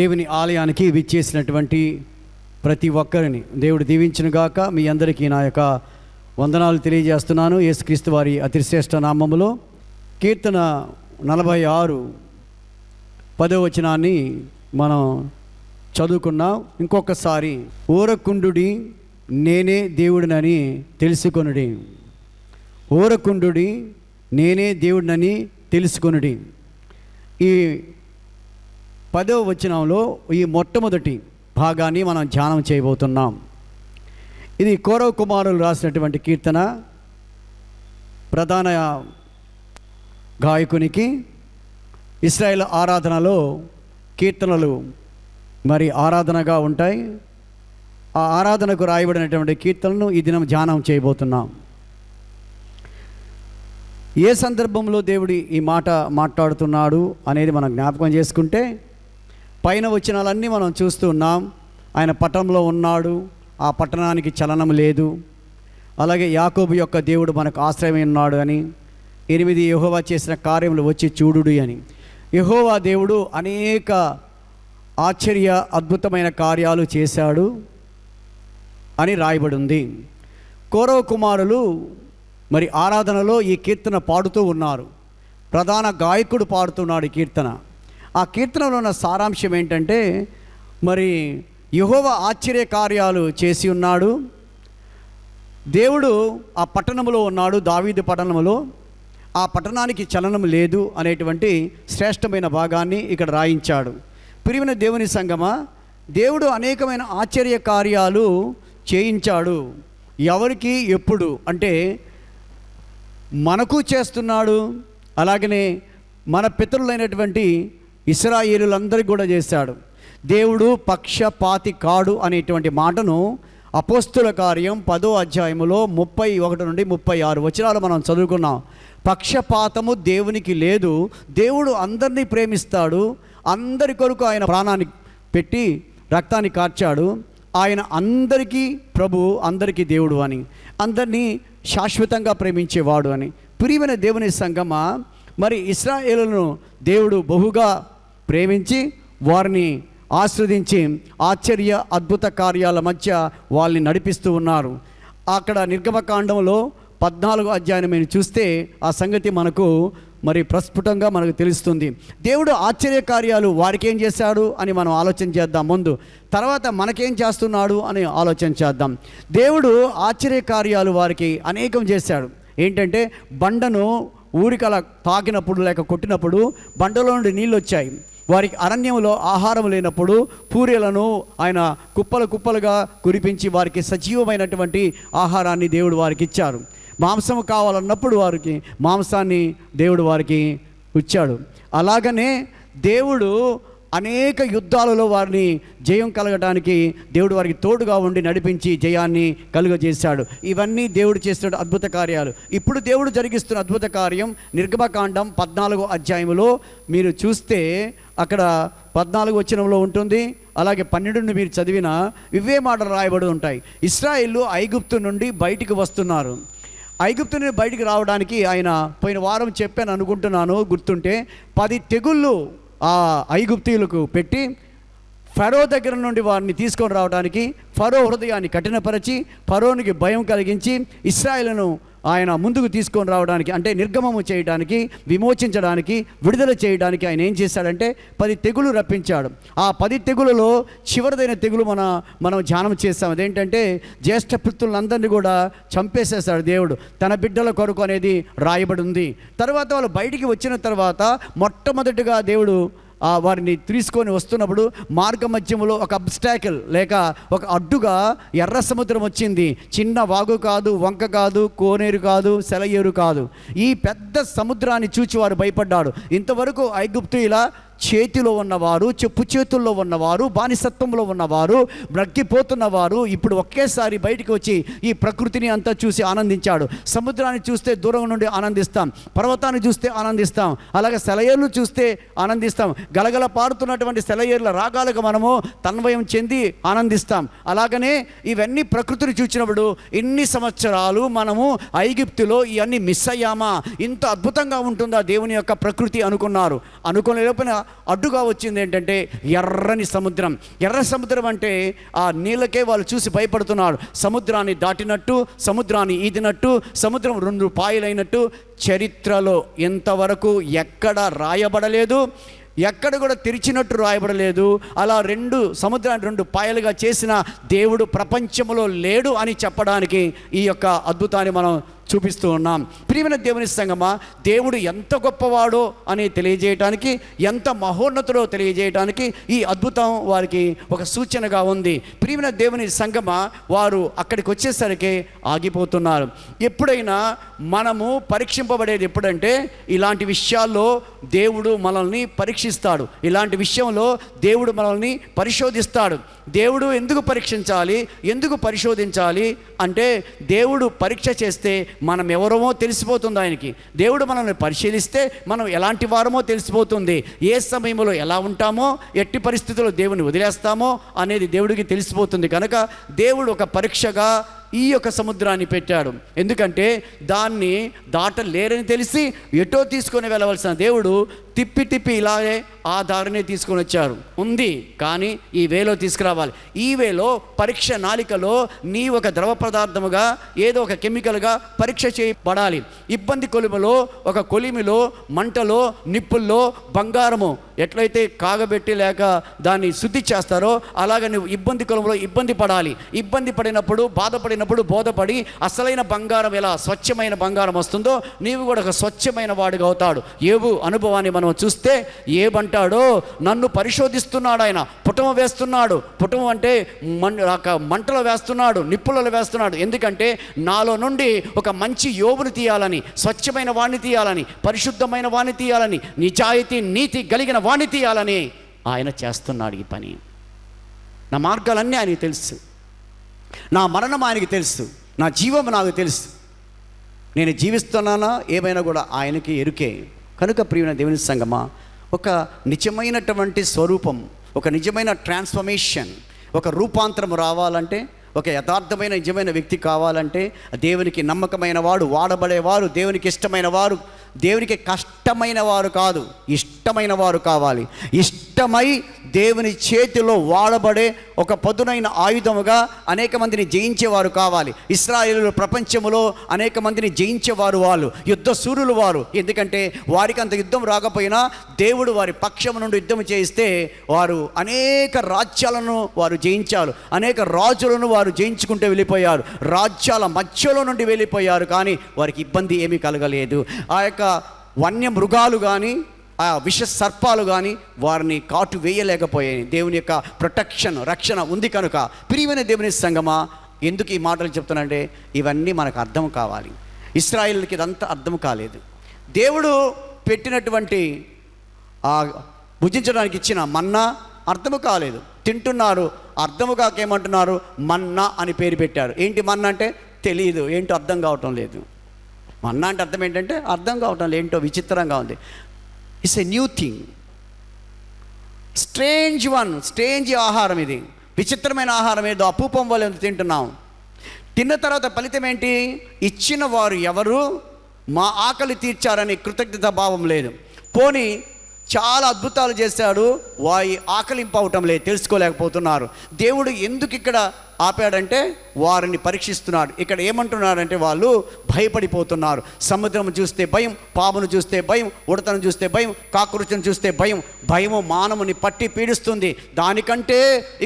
దేవుని ఆలయానికి విచ్చేసినటువంటి ప్రతి ఒక్కరిని దేవుడు దీవించునుగాక. మీ అందరికీ నా యొక్క వందనాలు తెలియజేస్తున్నాను యేసుక్రీస్తు వారి అతిశ్రేష్ఠ నామములో. కీర్తన 46 10వ వచనాన్ని మనం చదువుకున్నాం. ఇంకొకసారి, ఊరకుండుడి నేనే దేవుడినని తెలుసుకొనుడి. ఊరకుండుడి నేనే దేవుడినని తెలుసుకొనుడి. ఈ 10వ వచనంలో ఈ మొట్టమొదటి భాగాన్ని మనం ధ్యానం చేయబోతున్నాం. ఇది కోరవ కుమారులు రాసినటువంటి కీర్తన. ప్రధాన గాయకునికి ఇశ్రాయేల్ ఆరాధనలో కీర్తనలు మరి ఆరాధనగా ఉంటాయి. ఆ ఆరాధనకు రాయబడినటువంటి కీర్తనను ఈ దినం ధ్యానం చేయబోతున్నాం. ఏ సందర్భంలో దేవుడు ఈ మాట మాట్లాడుతున్నాడు అనేది మనం జ్ఞాపకం చేసుకుంటే, పైన వచనాలన్నీ మనం చూస్తూ ఉన్నాం. ఆయన పట్టణంలో ఉన్నాడు, ఆ పట్టణానికి చలనం లేదు. అలాగే యాకోబు యొక్క దేవుడు మనకు ఆశ్రయమై ఉన్నాడు అని, 8 యెహోవా చేసిన కార్యములు వచ్చి చూడుడి అని. యెహోవా దేవుడు అనేక ఆశ్చర్య అద్భుతమైన కార్యాలు చేశాడు అని రాయబడి ఉంది. కోరవ కుమారులు మరి ఆరాధనలో ఈ కీర్తన పాడుతూ ఉన్నారు. ప్రధాన గాయకుడు పాడుతున్నాడు ఈ కీర్తన. ఆ కీర్తనలో ఉన్న సారాంశం ఏంటంటే, మరి యెహోవా ఆశ్చర్య కార్యాలు చేసి ఉన్నాడు. దేవుడు ఆ పట్టణంలో ఉన్నాడు, దావీదు పట్టణంలో. ఆ పట్టణానికి చలనం లేదు అనేటువంటి శ్రేష్టమైన భాగాన్ని ఇక్కడ రాయించాడు. ప్రియమైన దేవుని సంగమా, దేవుడు అనేకమైన ఆశ్చర్య కార్యాలు చేయించాడు. ఎవరికి ఎప్పుడు అంటే మనకు చేస్తున్నాడు. అలాగనే మన పితరులైనటువంటి ఇశ్రాయేలులందరికీ కూడా చేశాడు. దేవుడు పక్షపాతి కాడు అనేటువంటి మాటను అపోస్తుల కార్యం 10వ అధ్యాయములో 31 నుండి 36 వచనాలు మనం చదువుకున్నాం. పక్షపాతము దేవునికి లేదు. దేవుడు అందరినీ ప్రేమిస్తాడు. అందరి కొరకు ఆయన ప్రాణాన్ని పెట్టి రక్తాన్ని కార్చాడు. ఆయన అందరికీ ప్రభు, అందరికీ దేవుడు అని, అందరినీ శాశ్వతంగా ప్రేమించేవాడు అని. ప్రియమైన దేవుని సంగమా, మరి ఇశ్రాయేలును దేవుడు బహుగా ప్రేమించి వారిని ఆస్వాదించి ఆశ్చర్య అద్భుత కార్యాల మధ్య వాళ్ళని నడిపిస్తూ ఉన్నారు. అక్కడ నిర్గమకాండంలో 14వ అధ్యాయం మీరు చూస్తే ఆ సంగతి మనకు మరి ప్రస్ఫుటంగా మనకు తెలుస్తుంది. దేవుడు ఆశ్చర్య కార్యాలు వారికి ఏం చేశాడు అని మనం ఆలోచన చేద్దాం ముందు. తర్వాత మనకేం చేస్తున్నాడు అని ఆలోచన చేద్దాం. దేవుడు ఆశ్చర్య కార్యాలు వారికి అనేకం చేశాడు. ఏంటంటే, బండను ఊరికలా తాకినప్పుడు లేక కొట్టినప్పుడు బండలో నుండి నీళ్ళు వచ్చాయి. వారికి అరణ్యంలో ఆహారం లేనప్పుడు పూరీలను ఆయన కుప్పలు కుప్పలుగా కురిపించి వారికి సజీవమైనటువంటి ఆహారాన్ని దేవుడు వారికి ఇచ్చారు. మాంసం కావాలన్నప్పుడు వారికి మాంసాన్ని దేవుడు వారికి ఇచ్చాడు. అలాగనే దేవుడు అనేక యుద్ధాలలో వారిని జయం కలగడానికి దేవుడు వారికి తోడుగా ఉండి నడిపించి జయాన్ని కలుగజేశాడు. ఇవన్నీ దేవుడు చేస్తున్న అద్భుత కార్యాలు. ఇప్పుడు దేవుడు జరిగిస్తున్న అద్భుత కార్యం నిర్గమకాండం 14వ అధ్యాయంలో మీరు చూస్తే అక్కడ 14వ వచనంలో ఉంటుంది. అలాగే 12 మీరు చదివిన ఇవే మాటలు రాయబడి ఉంటాయి. ఇశ్రాయేలు ఐగుప్తు నుండి బయటికి వస్తున్నారు. ఐగుప్తు నుండి బయటికి రావడానికి ఆయన పోయిన వారం చెప్పాను అనుకుంటున్నాను, గుర్తుంటే 10 తెగుళ్ళు ఆ ఐగుప్తీయులకు పెట్టి ఫరో దగ్గర నుండి వారిని తీసుకొని రావడానికి ఫరో హృదయాన్ని కఠినపరిచి ఫరోనికి భయం కలిగించి ఇశ్రాయేలును ఆయన ముందుకు తీసుకొని రావడానికి, అంటే నిర్గమము చేయడానికి, విమోచించడానికి, విడుదల చేయడానికి ఆయన ఏం చేశాడంటే 10 తెగులు రప్పించాడు. ఆ 10 తెగులలో చివరిదైన తెగులు మనం ధ్యానం చేస్తాం. అదేంటంటే, జ్యేష్ఠ పుత్రులందరినీ కూడా చంపేసేశాడు దేవుడు, తన బిడ్డల కొరకు అనేది రాయబడి ఉంది. తర్వాత వాళ్ళు బయటికి వచ్చిన తర్వాత మొట్టమొదటిగా దేవుడు వారిని తీసుకొని వస్తున్నప్పుడు మార్గ మధ్యములో ఒక అబ్స్టాకిల్ లేక ఒక అడ్డుగా ఎర్ర సముద్రం వచ్చింది. చిన్న వాగు కాదు, వంక కాదు, కోనేరు కాదు, సెలయేరు కాదు. ఈ పెద్ద సముద్రాన్ని చూచి వారు భయపడ్డాడు. ఇంతవరకు ఐగుప్తీయుల చేతిలో ఉన్నవారు, చెప్పు చేతుల్లో ఉన్నవారు, బానిసత్వంలో ఉన్నవారు, బ్రక్కిపోతున్నవారు ఇప్పుడు ఒకేసారి బయటికి వచ్చి ఈ ప్రకృతిని అంతా చూసి ఆనందించాడు. సముద్రాన్ని చూస్తే దూరం నుండి ఆనందిస్తాం, పర్వతాన్ని చూస్తే ఆనందిస్తాం, అలాగే సెలయేర్లు చూస్తే ఆనందిస్తాం. గలగల పారుతున్నటువంటి సెలయేర్ల రాగాలకు మనము తన్వయం చెంది ఆనందిస్తాం. అలాగనే ఇవన్నీ ప్రకృతిని చూసినప్పుడు ఇన్ని సంవత్సరాలు మనము ఐగుప్తులో ఇవన్నీ మిస్ అయ్యామా, ఇంత అద్భుతంగా ఉంటుందా దేవుని యొక్క ప్రకృతి అనుకున్నారు. అనుకోలేకపోయినా అడ్డుగా వచ్చింది ఏంటంటే ఎర్రని సముద్రం. ఎర్ర సముద్రం అంటే ఆ నీళ్ళకే వాళ్ళు చూసి భయపడుతున్నారు. సముద్రాన్ని దాటినట్టు, సముద్రాన్ని ఈదినట్టు, సముద్రం 2 పాయలైనట్టు చరిత్రలో ఇంతవరకు ఎక్కడ రాయబడలేదు, ఎక్కడ కూడా తెరిచినట్టు రాయబడలేదు. అలా సముద్రాన్ని 2 పాయలుగా చేసిన దేవుడు ప్రపంచంలో లేడు అని చెప్పడానికి ఈ యొక్క అద్భుతాన్ని మనం చూపిస్తూ ఉన్నాం. ప్రియమైన దేవుని సంగమా, దేవుడు ఎంత గొప్పవాడో అని తెలియజేయటానికి, ఎంత మహోన్నతుడో తెలియజేయటానికి ఈ అద్భుతం వారికి ఒక సూచనగా ఉంది. ప్రియమైన దేవుని సంగమా, వారు అక్కడికి వచ్చేసరికి ఆగిపోతున్నారు. ఎప్పుడైనా మనము పరీక్షింపబడేది ఎప్పుడంటే ఇలాంటి విషయాల్లో దేవుడు మనల్ని పరీక్షిస్తాడు. ఇలాంటి విషయంలో దేవుడు మనల్ని పరిశోధిస్తాడు. దేవుడు ఎందుకు పరీక్షించాలి, ఎందుకు పరిశోధించాలి అంటే, దేవుడు పరీక్ష చేస్తే మనం ఎవరమో తెలిసిపోతుంది ఆయనకి. దేవుడు మనల్ని పరిశీలిస్తే మనం ఎలాంటి వారమో తెలిసిపోతుంది. ఏ సమయంలో ఎలా ఉంటామో, ఎట్టి పరిస్థితుల్లో దేవుని వదిలేస్తామో అనేది దేవుడికి తెలిసిపోతుంది. కనుక దేవుడు ఒక పరీక్షగా ఈ యొక్క సముద్రాన్ని పెట్టాడు. ఎందుకంటే దాన్ని దాటలేరని తెలిసి ఎటో తీసుకొని వెళ్ళవలసిన దేవుడు తిప్పి ఇలాగే ఆ దారినే తీసుకొని వచ్చారు. ఉంది కానీ ఈ వేలో తీసుకురావాలి. ఈ వేలో పరీక్ష నాలికలో నీ ఒక ద్రవ పదార్థముగా, ఏదో ఒక కెమికల్గా పరీక్ష చేయబడాలి. ఇబ్బంది కొలిమిలో, ఒక కొలిమిలో, మంటలో, నిప్పుల్లో బంగారము ఎట్లయితే కాగబెట్టి లేక దాన్ని శుద్ధి చేస్తారో అలాగ నువ్వు ఇబ్బంది కొలిమిలో ఇబ్బంది పడాలి. ఇబ్బంది పడినప్పుడు, బాధపడినప్పుడు బోధపడి అసలైన బంగారం ఎలా స్వచ్ఛమైన బంగారం వస్తుందో నీవు కూడా ఒక స్వచ్ఛమైన వాడిగా అవుతాడు. ఏబు అనుభవాన్ని మనం చూస్తే ఏబంటాడో, నన్ను పరిశోధిస్తున్నాడు ఆయన, పుటమ వేస్తున్నాడు. పుటమ అంటే మంటలో వేస్తున్నాడు, నిప్పులలో వేస్తున్నాడు. ఎందుకంటే నాలో నుండి ఒక మంచి యోబుని తీయాలని, స్వచ్ఛమైన వాణ్ణి తీయాలని, పరిశుద్ధమైన వాణ్ణి తీయాలని, నిజాయితీ నీతి కలిగిన వాణ్ణి తీయాలని ఆయన చేస్తున్నాడు ఈ పని. నా మార్గాలన్నీ ఆయనకి తెలుసు, నా మరణం ఆయనకి తెలుసు, నా జీవం నాకు తెలుసు, నేను జీవిస్తున్నానా ఏమైనా కూడా ఆయనకి ఎరుకే. కనుక ప్రియమైన దేవుని సంగమా, ఒక నిజమైనటువంటి స్వరూపం, ఒక నిజమైన ట్రాన్స్ఫర్మేషన్, ఒక రూపాంతరం రావాలంటే, ఒక యథార్థమైన నిజమైన వ్యక్తి కావాలంటే, దేవునికి నమ్మకమైన వాడు, వాడబడేవారు, దేవునికి ఇష్టమైన వారు, దేవునికి కష్టమైన వారు కాదు, ఇష్టమైన వారు కావాలి. ఇష్టమై దేవుని చేతిలో వాడబడే ఒక పదునైన ఆయుధముగా అనేక మందిని జయించేవారు కావాలి. ఇశ్రాయేలు ప్రపంచంలో అనేక మందిని జయించేవారు, వాళ్ళు యుద్ధ సూర్యులు వారు. ఎందుకంటే వారికి అంత యుద్ధం రాకపోయినా దేవుడు వారి పక్షం నుండి యుద్ధం చేయిస్తే వారు అనేక రాజ్యాలను వారు జయించారు, అనేక రాజులను వారు జయించుకుంటూ వెళ్ళిపోయారు, రాజ్యాల మధ్యలో నుండి వెళ్ళిపోయారు. కానీ వారికి ఇబ్బంది ఏమీ కలగలేదు. ఆ యొక్క వన్య మృగాలు కానీ, ఆ విష సర్పాలు కానీ వారిని కాటు వేయలేకపోయాయి. దేవుని యొక్క ప్రొటెక్షన్, రక్షణ ఉంది. కనుక ప్రియమైన దేవుని సంగమా, ఎందుకు ఈ మాటలు చెప్తానంటే ఇవన్నీ మనకు అర్థం కావాలి. ఇశ్రాయేలుకి ఇదంతా అర్థం కాలేదు. దేవుడు పెట్టినటువంటి భుజించడానికి ఇచ్చిన మన్నా అర్థము కాలేదు. తింటున్నారు, అర్థము కాకేమంటున్నారు, మన్నా అని పేరు పెట్టారు. ఏంటి మన్నా అంటే తెలియదు, ఏంటో అర్థం కావటం లేదు. మన్నా అంటే అర్థం ఏంటంటే అర్థం కావటం లేదు, ఏంటో విచిత్రంగా ఉంది. It's a new thing, strange one, strange ఆహారం ఇది, విచిత్రమైన ఆహారం. ఏదో అపూపం వల్ల తింటున్నాం. తిన్న తర్వాత ఫలితం ఏంటి? ఇచ్చిన వారు ఎవరు మా ఆకలి తీర్చారని కృతజ్ఞత భావం లేదు. పోనీ చాలా అద్భుతాలు చేశాడు, వారి ఆకలింపవటం లేదు, తెలుసుకోలేకపోతున్నారు. దేవుడు ఎందుకు ఇక్కడ ఆపాడంటే వారిని పరీక్షిస్తున్నాడు. ఇక్కడ ఏమంటున్నాడంటే వాళ్ళు భయపడిపోతున్నారు. సముద్రం చూస్తే భయం, పామును చూస్తే భయం, ఉడతను చూస్తే భయం, కాకృత్యం చూస్తే భయం. భయము మానవుని పట్టి పీడిస్తుంది. దానికంటే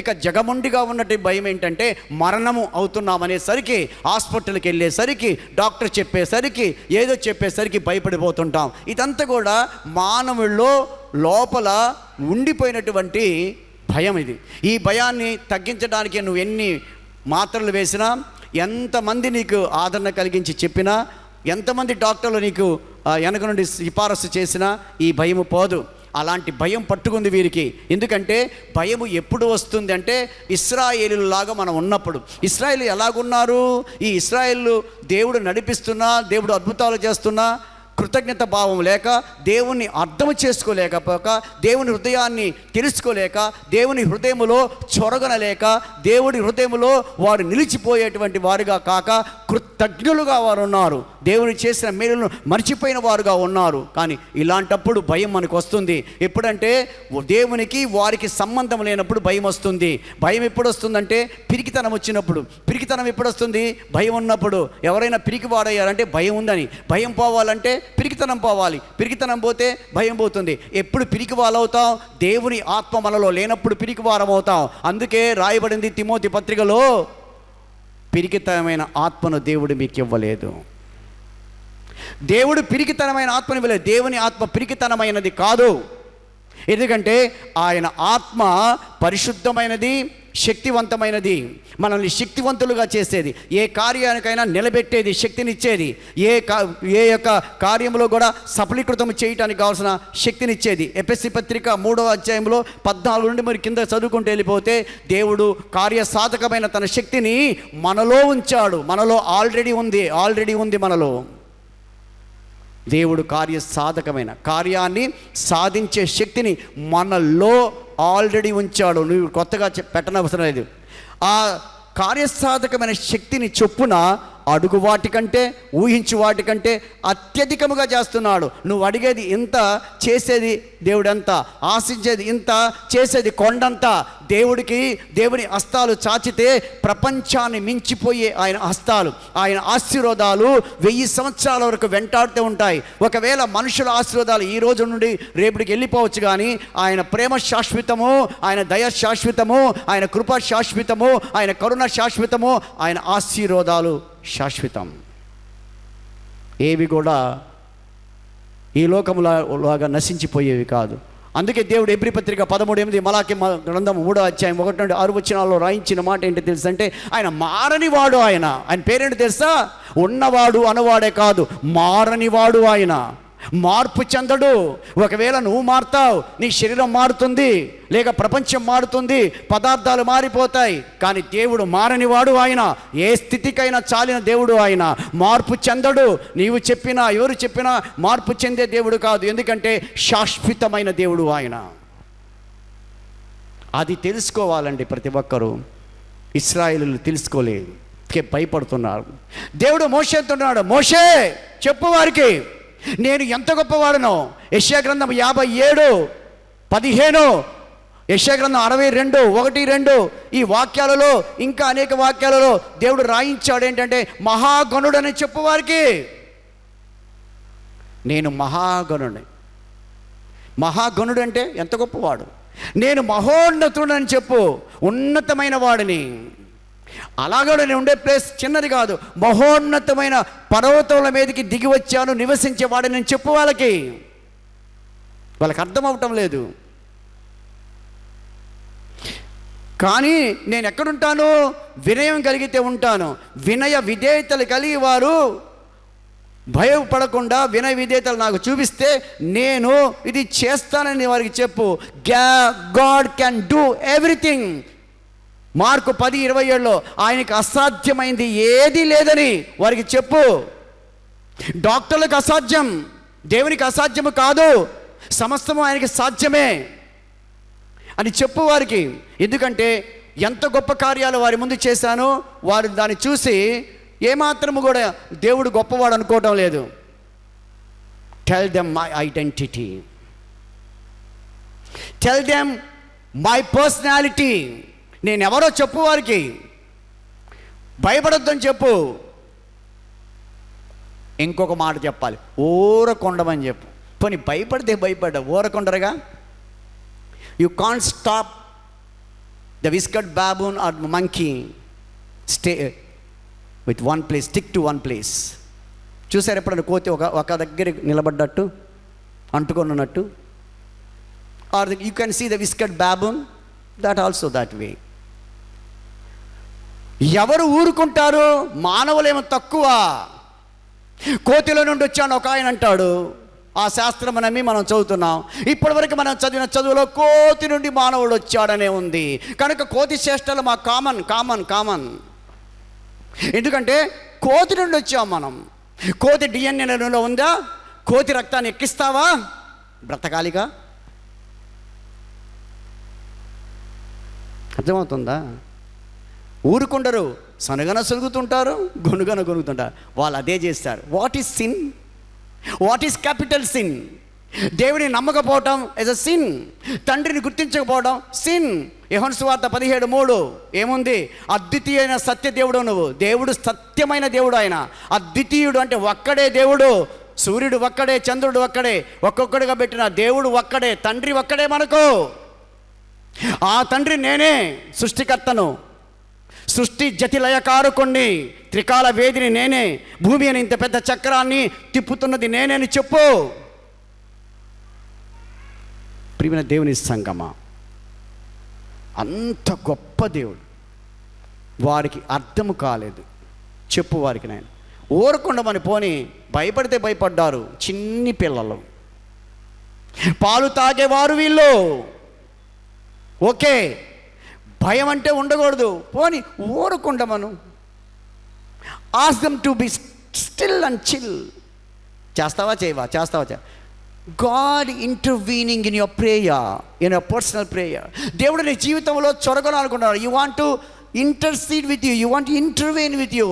ఇక జగముండిగా ఉన్నట్టు భయం ఏంటంటే మరణము అవుతున్నామనేసరికి, హాస్పిటల్కి వెళ్ళేసరికి, డాక్టర్ చెప్పేసరికి, ఏదో చెప్పేసరికి భయపడిపోతుంటాం. ఇదంతా కూడా మానవుల్లో లోపల ఉండిపోయినటువంటి భయం ఇది. ఈ భయాన్ని తగ్గించడానికి నువ్వు ఎన్ని మాత్రలు వేసినా, ఎంతమంది నీకు ఆదరణ కలిగించి చెప్పినా, ఎంతమంది డాక్టర్లు నీకు వెనక నుండి సిఫారసు చేసినా ఈ భయము పోదు. అలాంటి భయం పట్టుకుంది వీరికి. ఎందుకంటే భయము ఎప్పుడు వస్తుంది అంటే ఇశ్రాయేలులాగా మనం ఉన్నప్పుడు. ఇశ్రాయేలు ఎలాగున్నారు? ఈ ఇశ్రాయేలు దేవుడు నడిపిస్తున్నా, దేవుడు అద్భుతాలు చేస్తున్నా, కృతజ్ఞత భావం లేక, దేవుణ్ణి అర్థం చేసుకోలేకపోక, దేవుని హృదయాన్ని తెలుసుకోలేక, దేవుని హృదయములో చొరగనలేక, దేవుడి హృదయములో వారు నిలిచిపోయేటువంటి వారుగా కాక కృతజ్ఞులుగా వారు ఉన్నారు. దేవుడు చేసిన మేలును మర్చిపోయిన వారుగా ఉన్నారు. కానీ ఇలాంటప్పుడు భయం మనకు వస్తుంది. ఎప్పుడంటే దేవునికి వారికి సంబంధం లేనప్పుడు భయం వస్తుంది. భయం ఎప్పుడు వస్తుందంటే పిరికితనం వచ్చినప్పుడు. పిరికితనం ఎప్పుడు వస్తుంది? భయం ఉన్నప్పుడు. ఎవరైనా పిరికి వాడయ్యారంటే భయం ఉందని. భయం పోవాలంటే పిరికితనం పోవాలి. పిరికితనం పోతే భయం పోతుంది. ఎప్పుడు పిరికి వాళ్ళవుతాం? దేవుని ఆత్మ మనలో లేనప్పుడు పిరికి వారం అవుతాం. అందుకే రాయబడింది తిమోతి పత్రికలో, పిరికితనమైన ఆత్మను దేవుడు మీకు ఇవ్వలేదు. దేవుడు పిరికితనమైన ఆత్మను ఇవ్వలేదు. దేవుని ఆత్మ పిరికితనమైనది కాదు. ఎందుకంటే ఆయన ఆత్మ పరిశుద్ధమైనది, శక్తివంతమైనది, మనల్ని శక్తివంతులుగా చేసేది, ఏ కార్యానికైనా నిలబెట్టేది, శక్తినిచ్చేది, ఏ యొక్క కార్యంలో కూడా సఫలీకృతం చేయటానికి కావాల్సిన శక్తినిచ్చేది. ఎఫెసీ పత్రిక 3వ అధ్యాయంలో 14 నుండి మరి కింద చదువుకుంటూ వెళ్ళిపోతే, దేవుడు కార్యసాధకమైన తన శక్తిని మనలో ఉంచాడు. మనలో ఆల్రెడీ ఉంది మనలో. దేవుడు కార్యసాధకమైన కార్యాన్ని సాధించే శక్తిని మనలో ఆల్రెడీ ఉంచాడు. నువ్వు కొత్తగా పెట్టనవసరం లేదు. ఆ కార్యసాధకమైన శక్తిని చొప్పున అడుగు వాటికంటే, ఊహించు వాటికంటే అత్యధికముగా చేస్తున్నాడు. నువ్వు అడిగేది ఇంత, చేసేది దేవుడంత. ఆశించేది ఇంత, చేసేది కొండంత. దేవుని హస్తాలు చాచితే ప్రపంచాన్ని మించిపోయే ఆయన హస్తాలు, ఆయన ఆశీర్వాదాలు 1000 సంవత్సరాల వరకు వెంటాడుతూ ఉంటాయి. ఒకవేళ మనుషుల ఆశీర్వాదాలు ఈ రోజు నుండి రేపటికి వెళ్ళిపోవచ్చు, కానీ ఆయన ప్రేమ శాశ్వతము, ఆయన దయ శాశ్వతము, ఆయన కృప శాశ్వతము, ఆయన కరుణ శాశ్వతము, ఆయన ఆశీర్వాదాలు శాశ్వతం. ఏవి కూడా ఈ లోకములాగా నశించిపోయేవి కాదు. అందుకే దేవుడు హెబ్రీ పత్రిక 13:8, మలాకి గ్రంథం 3వ అధ్యాయం 1 నుండి 6 వచనాల్లో రాయించిన మాట ఏంటి తెలుసా అంటే, ఆయన మారనివాడు. ఆయన పేరేంటి తెలుసా? ఉన్నవాడు అనవాడే కాదు, మారనివాడు. ఆయన మార్పు చెందడు. ఒకవేళ నువ్వు మారుతావు, నీ శరీరం మారుతుంది, లేక ప్రపంచం మారుతుంది, పదార్థాలు మారిపోతాయి, కానీ దేవుడు మారనివాడు. ఆయన ఏ స్థితికైనా చాలిన దేవుడు. ఆయన మార్పు చెందడు. నీవు చెప్పినా ఎవరు చెప్పినా మార్పు చెందే దేవుడు కాదు. ఎందుకంటే శాశ్వతమైన దేవుడు ఆయన. అది తెలుసుకోవాలండి ప్రతి ఒక్కరూ. ఇశ్రాయేలీయులు తెలుసుకోలేదు, భయపడుతున్నారు. దేవుడు మోషేతో అన్నాడు, మోషే చెప్పు వారికి నేను ఎంత గొప్పవాడనో. యెషయా గ్రంథం 57:15, యెషయా గ్రంథం 62:1-2 ఈ వాక్యాలలో, ఇంకా అనేక వాక్యాలలో దేవుడు రాయించాడు ఏంటంటే, మహాగణుడని చెప్పు వారికి. నేను మహాగణుడు అంటే ఎంత గొప్పవాడు. నేను మహోన్నతుడని చెప్పు, ఉన్నతమైన వాడిని. అలాగే నేను ఉండే ప్లేస్ చిన్నది కాదు, మహోన్నతమైన పర్వతముల మీదకి దిగి వచ్చాను, నివసించేవాడిని నేను చెప్పు వాళ్ళకి. వాళ్ళకి అర్థం అవటం లేదు. కానీ నేను ఎక్కడుంటాను? వినయం కలిగితే ఉంటాను. వినయ విధేయతలు కలిగి వారు భయపడకుండా వినయ విధేయతలు నాకు చూపిస్తే నేను ఇది చేస్తానని వారికి చెప్పు. God can do everything. Mark 10:27లో ఆయనకి అసాధ్యమైంది ఏదీ లేదని వారికి చెప్పు. డాక్టర్లకు అసాధ్యం, దేవునికి అసాధ్యము కాదు, సమస్తము ఆయనకి సాధ్యమే అని చెప్పు వారికి. ఎందుకంటే ఎంత గొప్ప కార్యాలు వారి ముందు చేశానో వారు దాన్ని చూసి ఏమాత్రము కూడా దేవుడు గొప్పవాడు అనుకోవటం లేదు. Tell them my identity, tell them my personality. నేనెవరో చెప్పు వారికి. భయపడొద్దని చెప్పు. ఇంకొక మాట చెప్పాలి, ఊరకొండమని చెప్పు. పోనీ భయపడితే భయపడ్డా, ఊరకొండరుగా. You can't stop the biscuit baboon or monkey stay with one place, stick to one place. చూసారు ఎప్పుడన్నా కోతి ఒక దగ్గర నిలబడ్డట్టు, అంటుకొనున్నట్టు? Or you can see the biscuit baboon, that also that way. ఎవరు ఊరుకుంటారు? మానవులేమో తక్కువ. కోతిలో నుండి వచ్చాను ఒక ఆయన అంటాడు. ఆ శాస్త్రం నమ్మి మనం చదువుతున్నాం. ఇప్పటివరకు మనం చదివిన చదువులో కోతి నుండి మానవుడు వచ్చాడనే ఉంది. కనుక కోతి చేష్టలు మా కామన్. ఎందుకంటే కోతి నుండి వచ్చాం మనం. కోతి డిఎన్ఏలో ఉందా? కోతి రక్తాన్ని ఎక్కిస్తావా? బ్రతకాలిగా. అర్థమవుతుందా? ఊరుకుండరు. సనగన సొలుగుతుంటారు, గొనుగన గొనుగుతుంటారు. వాళ్ళు అదే చేస్తారు. What is sin? What is capital sin? దేవుని నమ్మకపోవటం ఇస్ అ సిన్. తండ్రిని గుర్తించకపోవడం సిన్. యోహాను సువార్త 17:3 ఏముంది? అద్వితీయమైన సత్య దేవుడు నువ్వు. దేవుడు సత్యమైన దేవుడు. ఆయన అద్వితీయుడు అంటే ఒక్కడే దేవుడు. సూర్యుడు ఒక్కడే, చంద్రుడు ఒక్కడే, ఒక్కొక్కడిగా పెట్టిన దేవుడు ఒక్కడే, తండ్రి ఒక్కడే మనకు. ఆ తండ్రి నేనే, సృష్టికర్తను, సృష్టి జతిలయకారుకుణ్ణి, త్రికాల వేదిని నేనే, భూమి అని ఇంత పెద్ద చక్రాన్ని తిప్పుతున్నది నేనే అని చెప్పు. ప్రియమైన దేవుని సంగమా, అంత గొప్ప దేవుడు. వారికి అర్థము కాలేదు. చెప్పు వారికి. నేను ఊరకుండమని పోని భయపడితే భయపడ్డారు. చిన్ని పిల్లలు, పాలు తాగేవారు వీళ్ళు. ఓకే, భయం అంటే ఉండకూడదు. పోని ఊరకుండమను. Ask them to be still and chill. చేస్తావా చేయవా? చేస్తావా? God intervening in your prayer, in your personal prayer. దేవుడు నీ జీవితంలో చొరగలనుకుంటున్నాడు. You want to intercede with you, you want to intervene with you.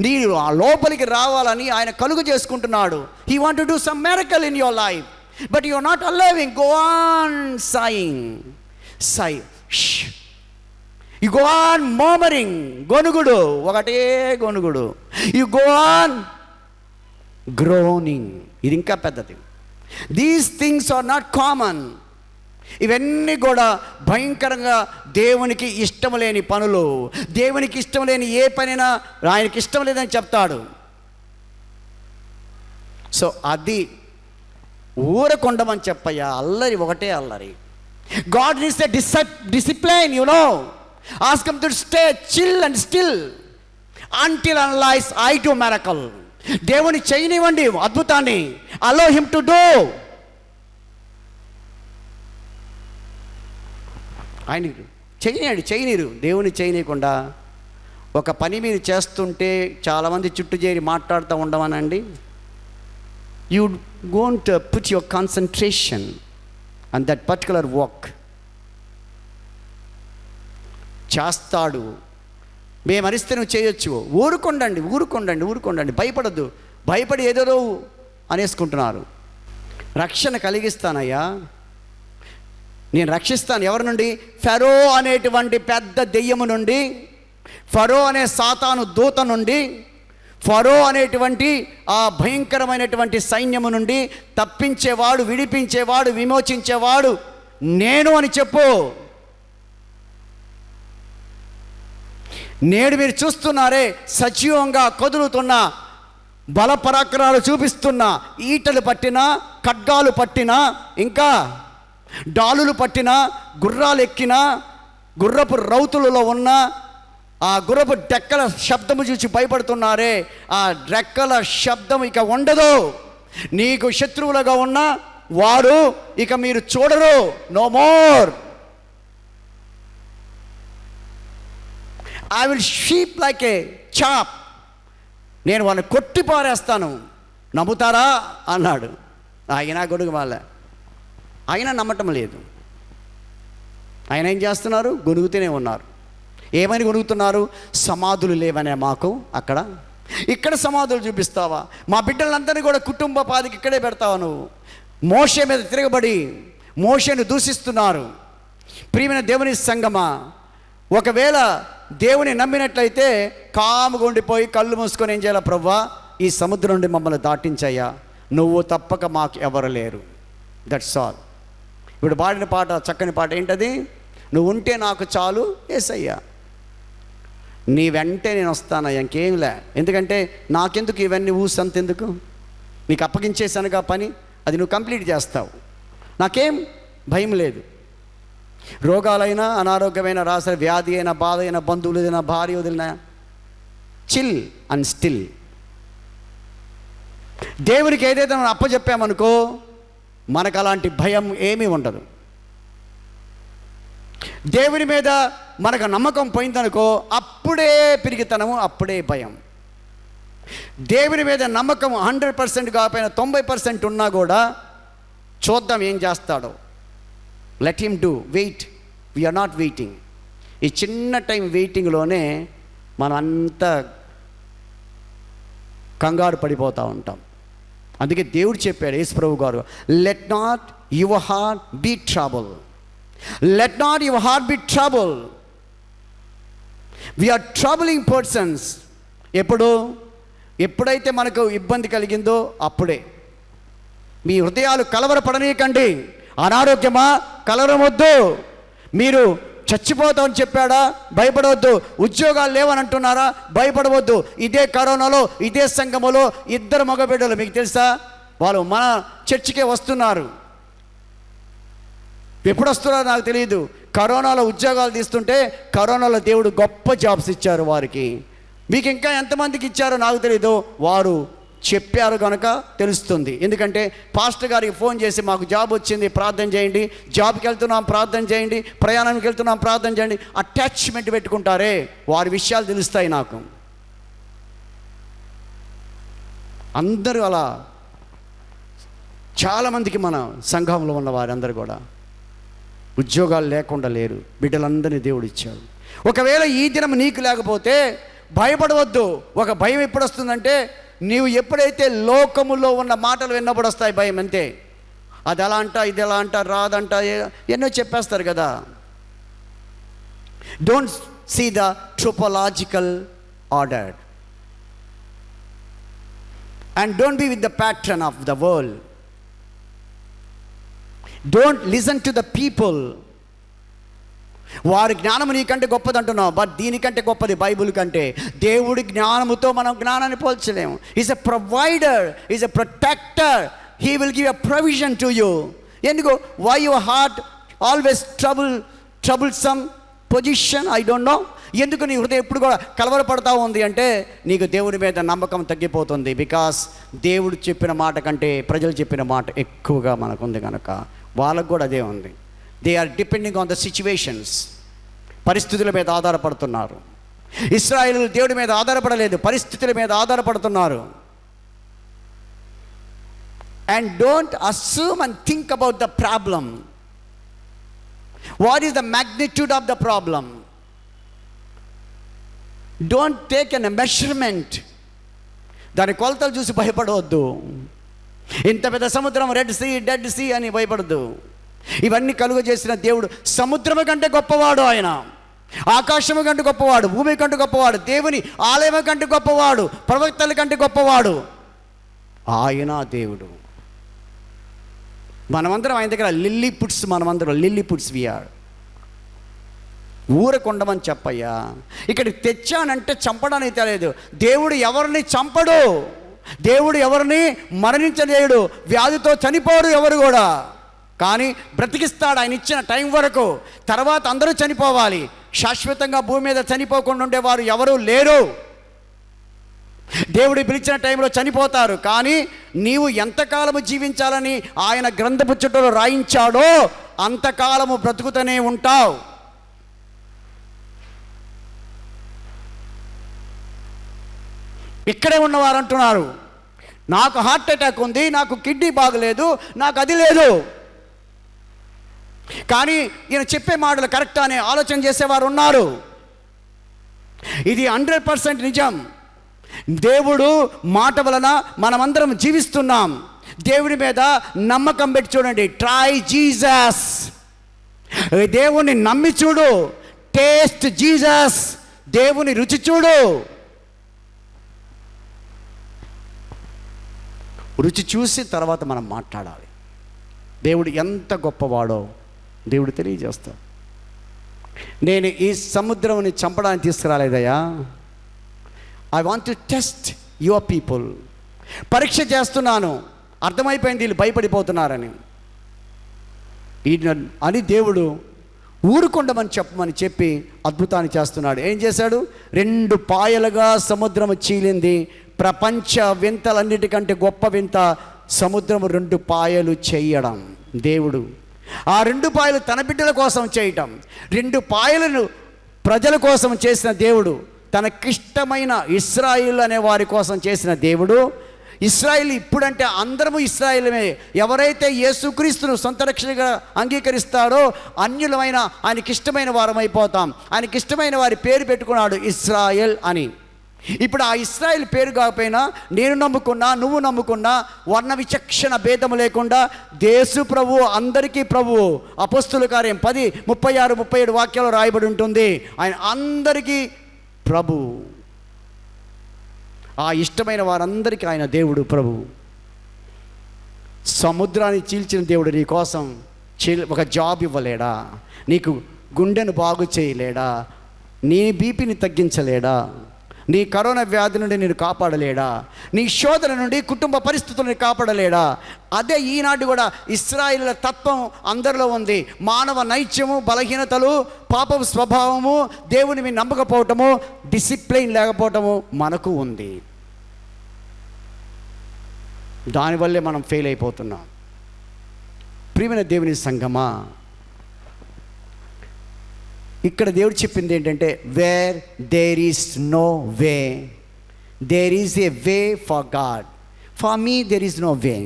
నీరు ఆ లోపలికి రావాలని ఆయన కలుగు చేసుకుంటున్నాడు. He want to do some miracle in your life, but you are not allowing. Go on sighing, sigh, you go on murmuring, గొనుగుడు, ఒకటే గొనుగుడు. You go on groaning. ఇది ఇంకా పెద్దది. These things are not common. ఇవన్నీ కూడా భయంకరంగా దేవునికి ఇష్టం లేని పనులు. దేవునికి ఇష్టం లేని ఏ పనైనా ఆయనకి ఇష్టం లేదని చెప్తాడు. సో అది ఊరకుండమని చెప్పయ్యా. అల్లరి ఒకటే అల్లరి. God needs a discipline, you know. Ask him to stay chill and still until analyse I to miracle. దేవుని చేయనివ్వండి అద్భుతాన్ని. Allow him to do. ఆయన చేయనీరు. దేవుని చేయనీయకుండా ఒక పని మీరు చేస్తుంటే చాలామంది చుట్టూ చేరి మాట్లాడుతూ ఉండమనండి. You don't put your concentration on that particular work. చేస్తాడు. మేము అరిస్తే నువ్వు చేయొచ్చు. ఊరుకోండి. భయపడద్దు. భయపడి ఏదేదో అనేసుకుంటున్నారు. రక్షణ కలిగిస్తానయ్యా, నేను రక్షిస్తాను. ఎవరి నుండి? ఫరో అనేటువంటి పెద్ద దెయ్యము నుండి, ఫరో అనే సాతాను దూత నుండి, ఫరో అనేటువంటి ఆ భయంకరమైనటువంటి సైన్యము నుండి తప్పించేవాడు, విడిపించేవాడు, విమోచించేవాడు నేను అని చెప్పు. నేడు మీరు చూస్తున్నారే, సజీవంగా కదులుతున్న, బలపరాక్రమాలు చూపిస్తున్న, ఈటలు పట్టిన, ఖడ్గాలు పట్టిన, ఇంకా డాలులు పట్టిన, గుర్రాలు ఎక్కిన, గుర్రపు రౌతులలో ఉన్న, ఆ గుర్రపు డెక్కల శబ్దము చూసి భయపడుతున్నారే, ఆ రెక్కల శబ్దం ఇక ఉండదు. నీకు శత్రువులుగా ఉన్న వారు ఇక మీరు చూడరు. No more. I will sheep like a chop. నేను వాళ్ళని కొట్టి పారేస్తాను. నమ్ముతారా అన్నాడు. ఆయన గొడుగు వాళ్ళ ఆయన నమ్మటం లేదు. ఆయన ఏం చేస్తున్నారు? గొనుగుతూనే ఉన్నారు. ఏమని గొనుగుతున్నారు? సమాధులు లేవనే మాకు అక్కడ, ఇక్కడ సమాధులు చూపిస్తావా? మా బిడ్డలందరినీ కూడా కుటుంబ పాదికి ఇక్కడే పెడతావా నువ్వు? మోషే మీద తిరగబడి మోషేను దూషిస్తున్నారు. ప్రియమైన దేవుని సంగమా, ఒకవేళ దేవుని నమ్మినట్లయితే కాముగా ఉండిపోయి కళ్ళు మూసుకొని ఏం చేయాలి? ప్రభువా, ఈ సముద్రం నుండి మమ్మల్ని దాటించయ్యా, నువ్వు తప్పక మాకు ఎవరు లేరు. That's all. ఇప్పుడు పాడిన పాట, చక్కని పాట ఏంటది? నువ్వు ఉంటే నాకు చాలు యేసయ్యా, నీ వెంటే నేను వస్తానయ్యా, ఇంకేంలే. ఎందుకంటే నాకెందుకు ఇవన్నీ ఊసంతెందుకు? నీకు అప్పగించేసానుగా పని, అది నువ్వు కంప్లీట్ చేస్తావు. నాకేం భయం లేదు. రోగాలైనా, అనారోగ్యమైన, రాస వ్యాధి అయినా, బాధ అయినా, బంధువులు అయినా, భార్య వదిలినా, చిల్ అండ్ స్టిల్. దేవునికి ఏదైతే మనం అప్పచెప్పామనుకో, మనకు అలాంటి భయం ఏమీ ఉండదు. దేవుని మీద మనకు నమ్మకం పోయిందనుకో, అప్పుడే పిరిగితనము, అప్పుడే భయం. దేవుని మీద నమ్మకం 100% కాకపోయినా 90% ఉన్నా కూడా చూద్దాం ఏం చేస్తాడో. Let him do. Wait. We're not waiting. ఈ చిన్న టైం వెయిటింగ్లోనే మనం అంతా కంగారు పడిపోతూ ఉంటాం. అందుకే దేవుడు చెప్పాడు, యేసుప్రభు గారు, let not your heart be trouble, let not your heart be trouble. We're troubling persons. ఎప్పుడైతే మనకు ఇబ్బంది కలిగిందో అప్పుడే. మీ హృదయాలు కలవరపడనీయకండి. అనారోగ్యమా, కలవరమొద్దు. మీరు చచ్చిపోతామని చెప్పాడా, భయపడవద్దు. ఉద్యోగాలు లేవని అంటున్నారా, భయపడవద్దు. ఇదే కరోనాలో, ఇదే సంఘములో 2 మగబిడ్డలు మీకు తెలుసా, వాళ్ళు మన చర్చికే వస్తున్నారు. ఎప్పుడు వస్తున్నారో నాకు తెలియదు. కరోనాలో ఉద్యోగాలు తీస్తుంటే కరోనాలో దేవుడు గొప్ప జాబ్స్ ఇచ్చారు వారికి. మీకు ఇంకా ఎంతమందికి ఇచ్చారో నాకు తెలియదు. వారు చెప్పారు కనుక తెలుస్తుంది. ఎందుకంటే పాస్టర్ గారికి ఫోన్ చేసి, మాకు జాబ్ వచ్చింది, ప్రార్థన చేయండి, జాబ్కి వెళ్తున్నాం, ప్రార్థన చేయండి, ప్రయాణానికి వెళ్తున్నాం, ప్రార్థన చేయండి, అటాచ్మెంట్ పెట్టుకుంటారే, వారి విషయాలు తెలుస్తాయి నాకు. అందరూ అలా చాలామందికి మన సంఘంలో ఉన్న వారందరూ కూడా ఉద్యోగాలు లేకుండా లేరు. బిడ్డలందరినీ దేవుడు ఇచ్చాడు. ఒకవేళ ఈ దినం నీకు లేకపోతే భయపడవద్దు. ఒక భయం ఎప్పుడు వస్తుందంటే, నీవు ఎప్పుడైతే లోకములో ఉన్న మాటలు విన్నప్పుడు వస్తాయి భయం, అంతే. అది అలా అంట, ఇది ఎలా అంట, రాదంట, ఎన్నో చెప్పేస్తారు కదా. Don't see the tropological order and don't be with the pattern of the world. Don't listen to the people. వారి జ్ఞానము నీకంటే గొప్పది అంటున్నావు, బట్ దీనికంటే గొప్పది బైబుల్ కంటే. దేవుడి జ్ఞానముతో మనం జ్ఞానాన్ని పోల్చలేము. Is a provider, is a protector. He will give a provision to you. ఎందుకు? Why your heart always troublesome position, I don't know. ఎందుకు నీ హృదయం ఎప్పుడు కూడా కలవరపడతా ఉంది అంటే, నీకు దేవుడి మీద నమ్మకం తగ్గిపోతుంది. బికాస్ దేవుడు చెప్పిన మాట కంటే ప్రజలు చెప్పిన మాట ఎక్కువగా మనకుంది కనుక వాళ్ళకు కూడా అదే ఉంది. They are depending on the situations. పరిస్థితుల మీద ఆధారపడుతున్నారు. ఇశ్రాయేలు దేవుడి మీద ఆధారపడలేదు, పరిస్థితుల మీద ఆధారపడుతున్నారు. And don't assume and think about the problem. What is the magnitude of the problem? Don't take an measurement. దాని కొలతలు చూసి భయపడవద్దు. ఇంత పెద్ద సముద్రం, రెడ్ సీ, డెడ్ సీ అని భయపడద్దు. ఇవన్నీ కలుగ చేసిన దేవుడు సముద్రము కంటే గొప్పవాడు. ఆయన ఆకాశము కంటే గొప్పవాడు, భూమి కంటే గొప్పవాడు, దేవుని ఆలయం కంటే గొప్పవాడు, ప్రవక్తల కంటే గొప్పవాడు ఆయన దేవుడు. మనమందరం ఆయన దగ్గర లిల్లీపుట్స్. మనమందరం లిల్లీపుట్స్ వీఆర్. ఊరకుండమని చెప్పయ్యా. ఇక్కడికి తెచ్చానంటే చంపడానికి తెలియదు. దేవుడు ఎవరిని చంపడు, దేవుడు ఎవరిని మరణించలేడు, వ్యాధితో చనిపోరు ఎవరు కూడా. కానీ బ్రతికిస్తాడు ఆయన ఇచ్చిన టైం వరకు. తర్వాత అందరూ చనిపోవాలి. శాశ్వతంగా భూమి మీద చనిపోకుండా ఉండేవారు ఎవరూ లేరు. దేవుడు పిలిచిన టైంలో చనిపోతారు. కానీ నీవు ఎంతకాలము జీవించాలని ఆయన గ్రంథపు చుట్టలో రాయించాడో అంతకాలము బ్రతుకుతూనే ఉంటావు. ఇక్కడే ఉన్నవారు అంటున్నారు, నాకు హార్ట్ అటాక్ ఉంది, నాకు కిడ్నీ బాగలేదు, నాకు అది లేదు. కానీ ఈయన చెప్పే మాటలు కరెక్టా అనే ఆలోచన చేసేవారు ఉన్నారు. ఇది 100% నిజం. దేవుడు మాట వలన మనమందరం జీవిస్తున్నాం. దేవుడి మీద నమ్మకం పెట్టి చూడండి. Try Jesus. దేవుని నమ్మి చూడు. Taste Jesus. దేవుని రుచి చూడు. రుచి చూసి తర్వాత మనం మాట్లాడాలి. దేవుడు ఎంత గొప్పవాడో దేవుడు తెలియజేస్తాడు. నేను ఈ సముద్రంని చంపడానికి తీసుకురాలేదయ్యా. I want to test your people. పరీక్ష చేస్తున్నాను. అర్థమైపోయింది వీళ్ళు భయపడిపోతున్నారని అని దేవుడు ఊరుకుండమని చెప్పమని చెప్పి అద్భుతాన్ని చేస్తున్నాడు. ఏం చేశాడు? 2 పాయలుగా సముద్రము చీలింది. ప్రపంచ వింతలన్నిటికంటే గొప్ప వింత సముద్రము 2 పాయలు చేయడం. దేవుడు ఆ 2 పాయలు తన బిడ్డల కోసం చేయటం. 2 పాయలను ప్రజల కోసం చేసిన దేవుడు, తనకిష్టమైన ఇశ్రాయేలు అనే వారి కోసం చేసిన దేవుడు ఇశ్రాయేల్ ఇప్పుడంటే అందరము ఇశ్రాయేలమే. ఎవరైతే యేసుక్రీస్తును సొంత రక్షణగా అంగీకరిస్తారో అన్యులమైన ఆయనకిష్టమైన వారం అయిపోతాం. ఆయనకిష్టమైన వారి పేరు పెట్టుకున్నాడు ఇశ్రాయేల్ అని. ఇప్పుడు ఆ ఇశ్రాయేల్ పేరు కాకపోయినా నేను నమ్ముకున్నా, నువ్వు నమ్ముకున్నా, వర్ణ విచక్షణ భేదము లేకుండా యేసు ప్రభువు అందరికీ ప్రభువు. అపోస్తుల కార్యం 10:36-37 వాక్యాలు రాయబడి ఉంటుంది. ఆయన అందరికీ ప్రభువు. ఆ ఇష్టమైన వారందరికీ ఆయన దేవుడు ప్రభువు. సముద్రాన్ని చీల్చిన దేవుడు నీ కోసం ఒక జాబ్ ఇవ్వలేడా? నీకు గుండెను బాగు చేయలేడా? నీ బీపీని తగ్గించలేడా? నీ కరోనా వ్యాధి నుండి నేను కాపాడలేడా? నీ శోధన నుండి, కుటుంబ పరిస్థితులను కాపాడలేడా? అదే ఈనాడు కూడా ఇశ్రాయేలుల తత్వం అందరిలో ఉంది. మానవ నైత్యము, బలహీనతలు, పాపపు స్వభావము, దేవుని మీద నమ్మకపోవటము, డిసిప్లిన్ లేకపోవటము మనకు ఉంది. దానివల్లే మనం ఫెయిల్ అయిపోతున్నాం. ప్రియమైన దేవుని సంగమా, ఇక్కడ దేవుడు చెప్పింది ఏంటంటే, where there is no way there is a way for God. For me there is no way,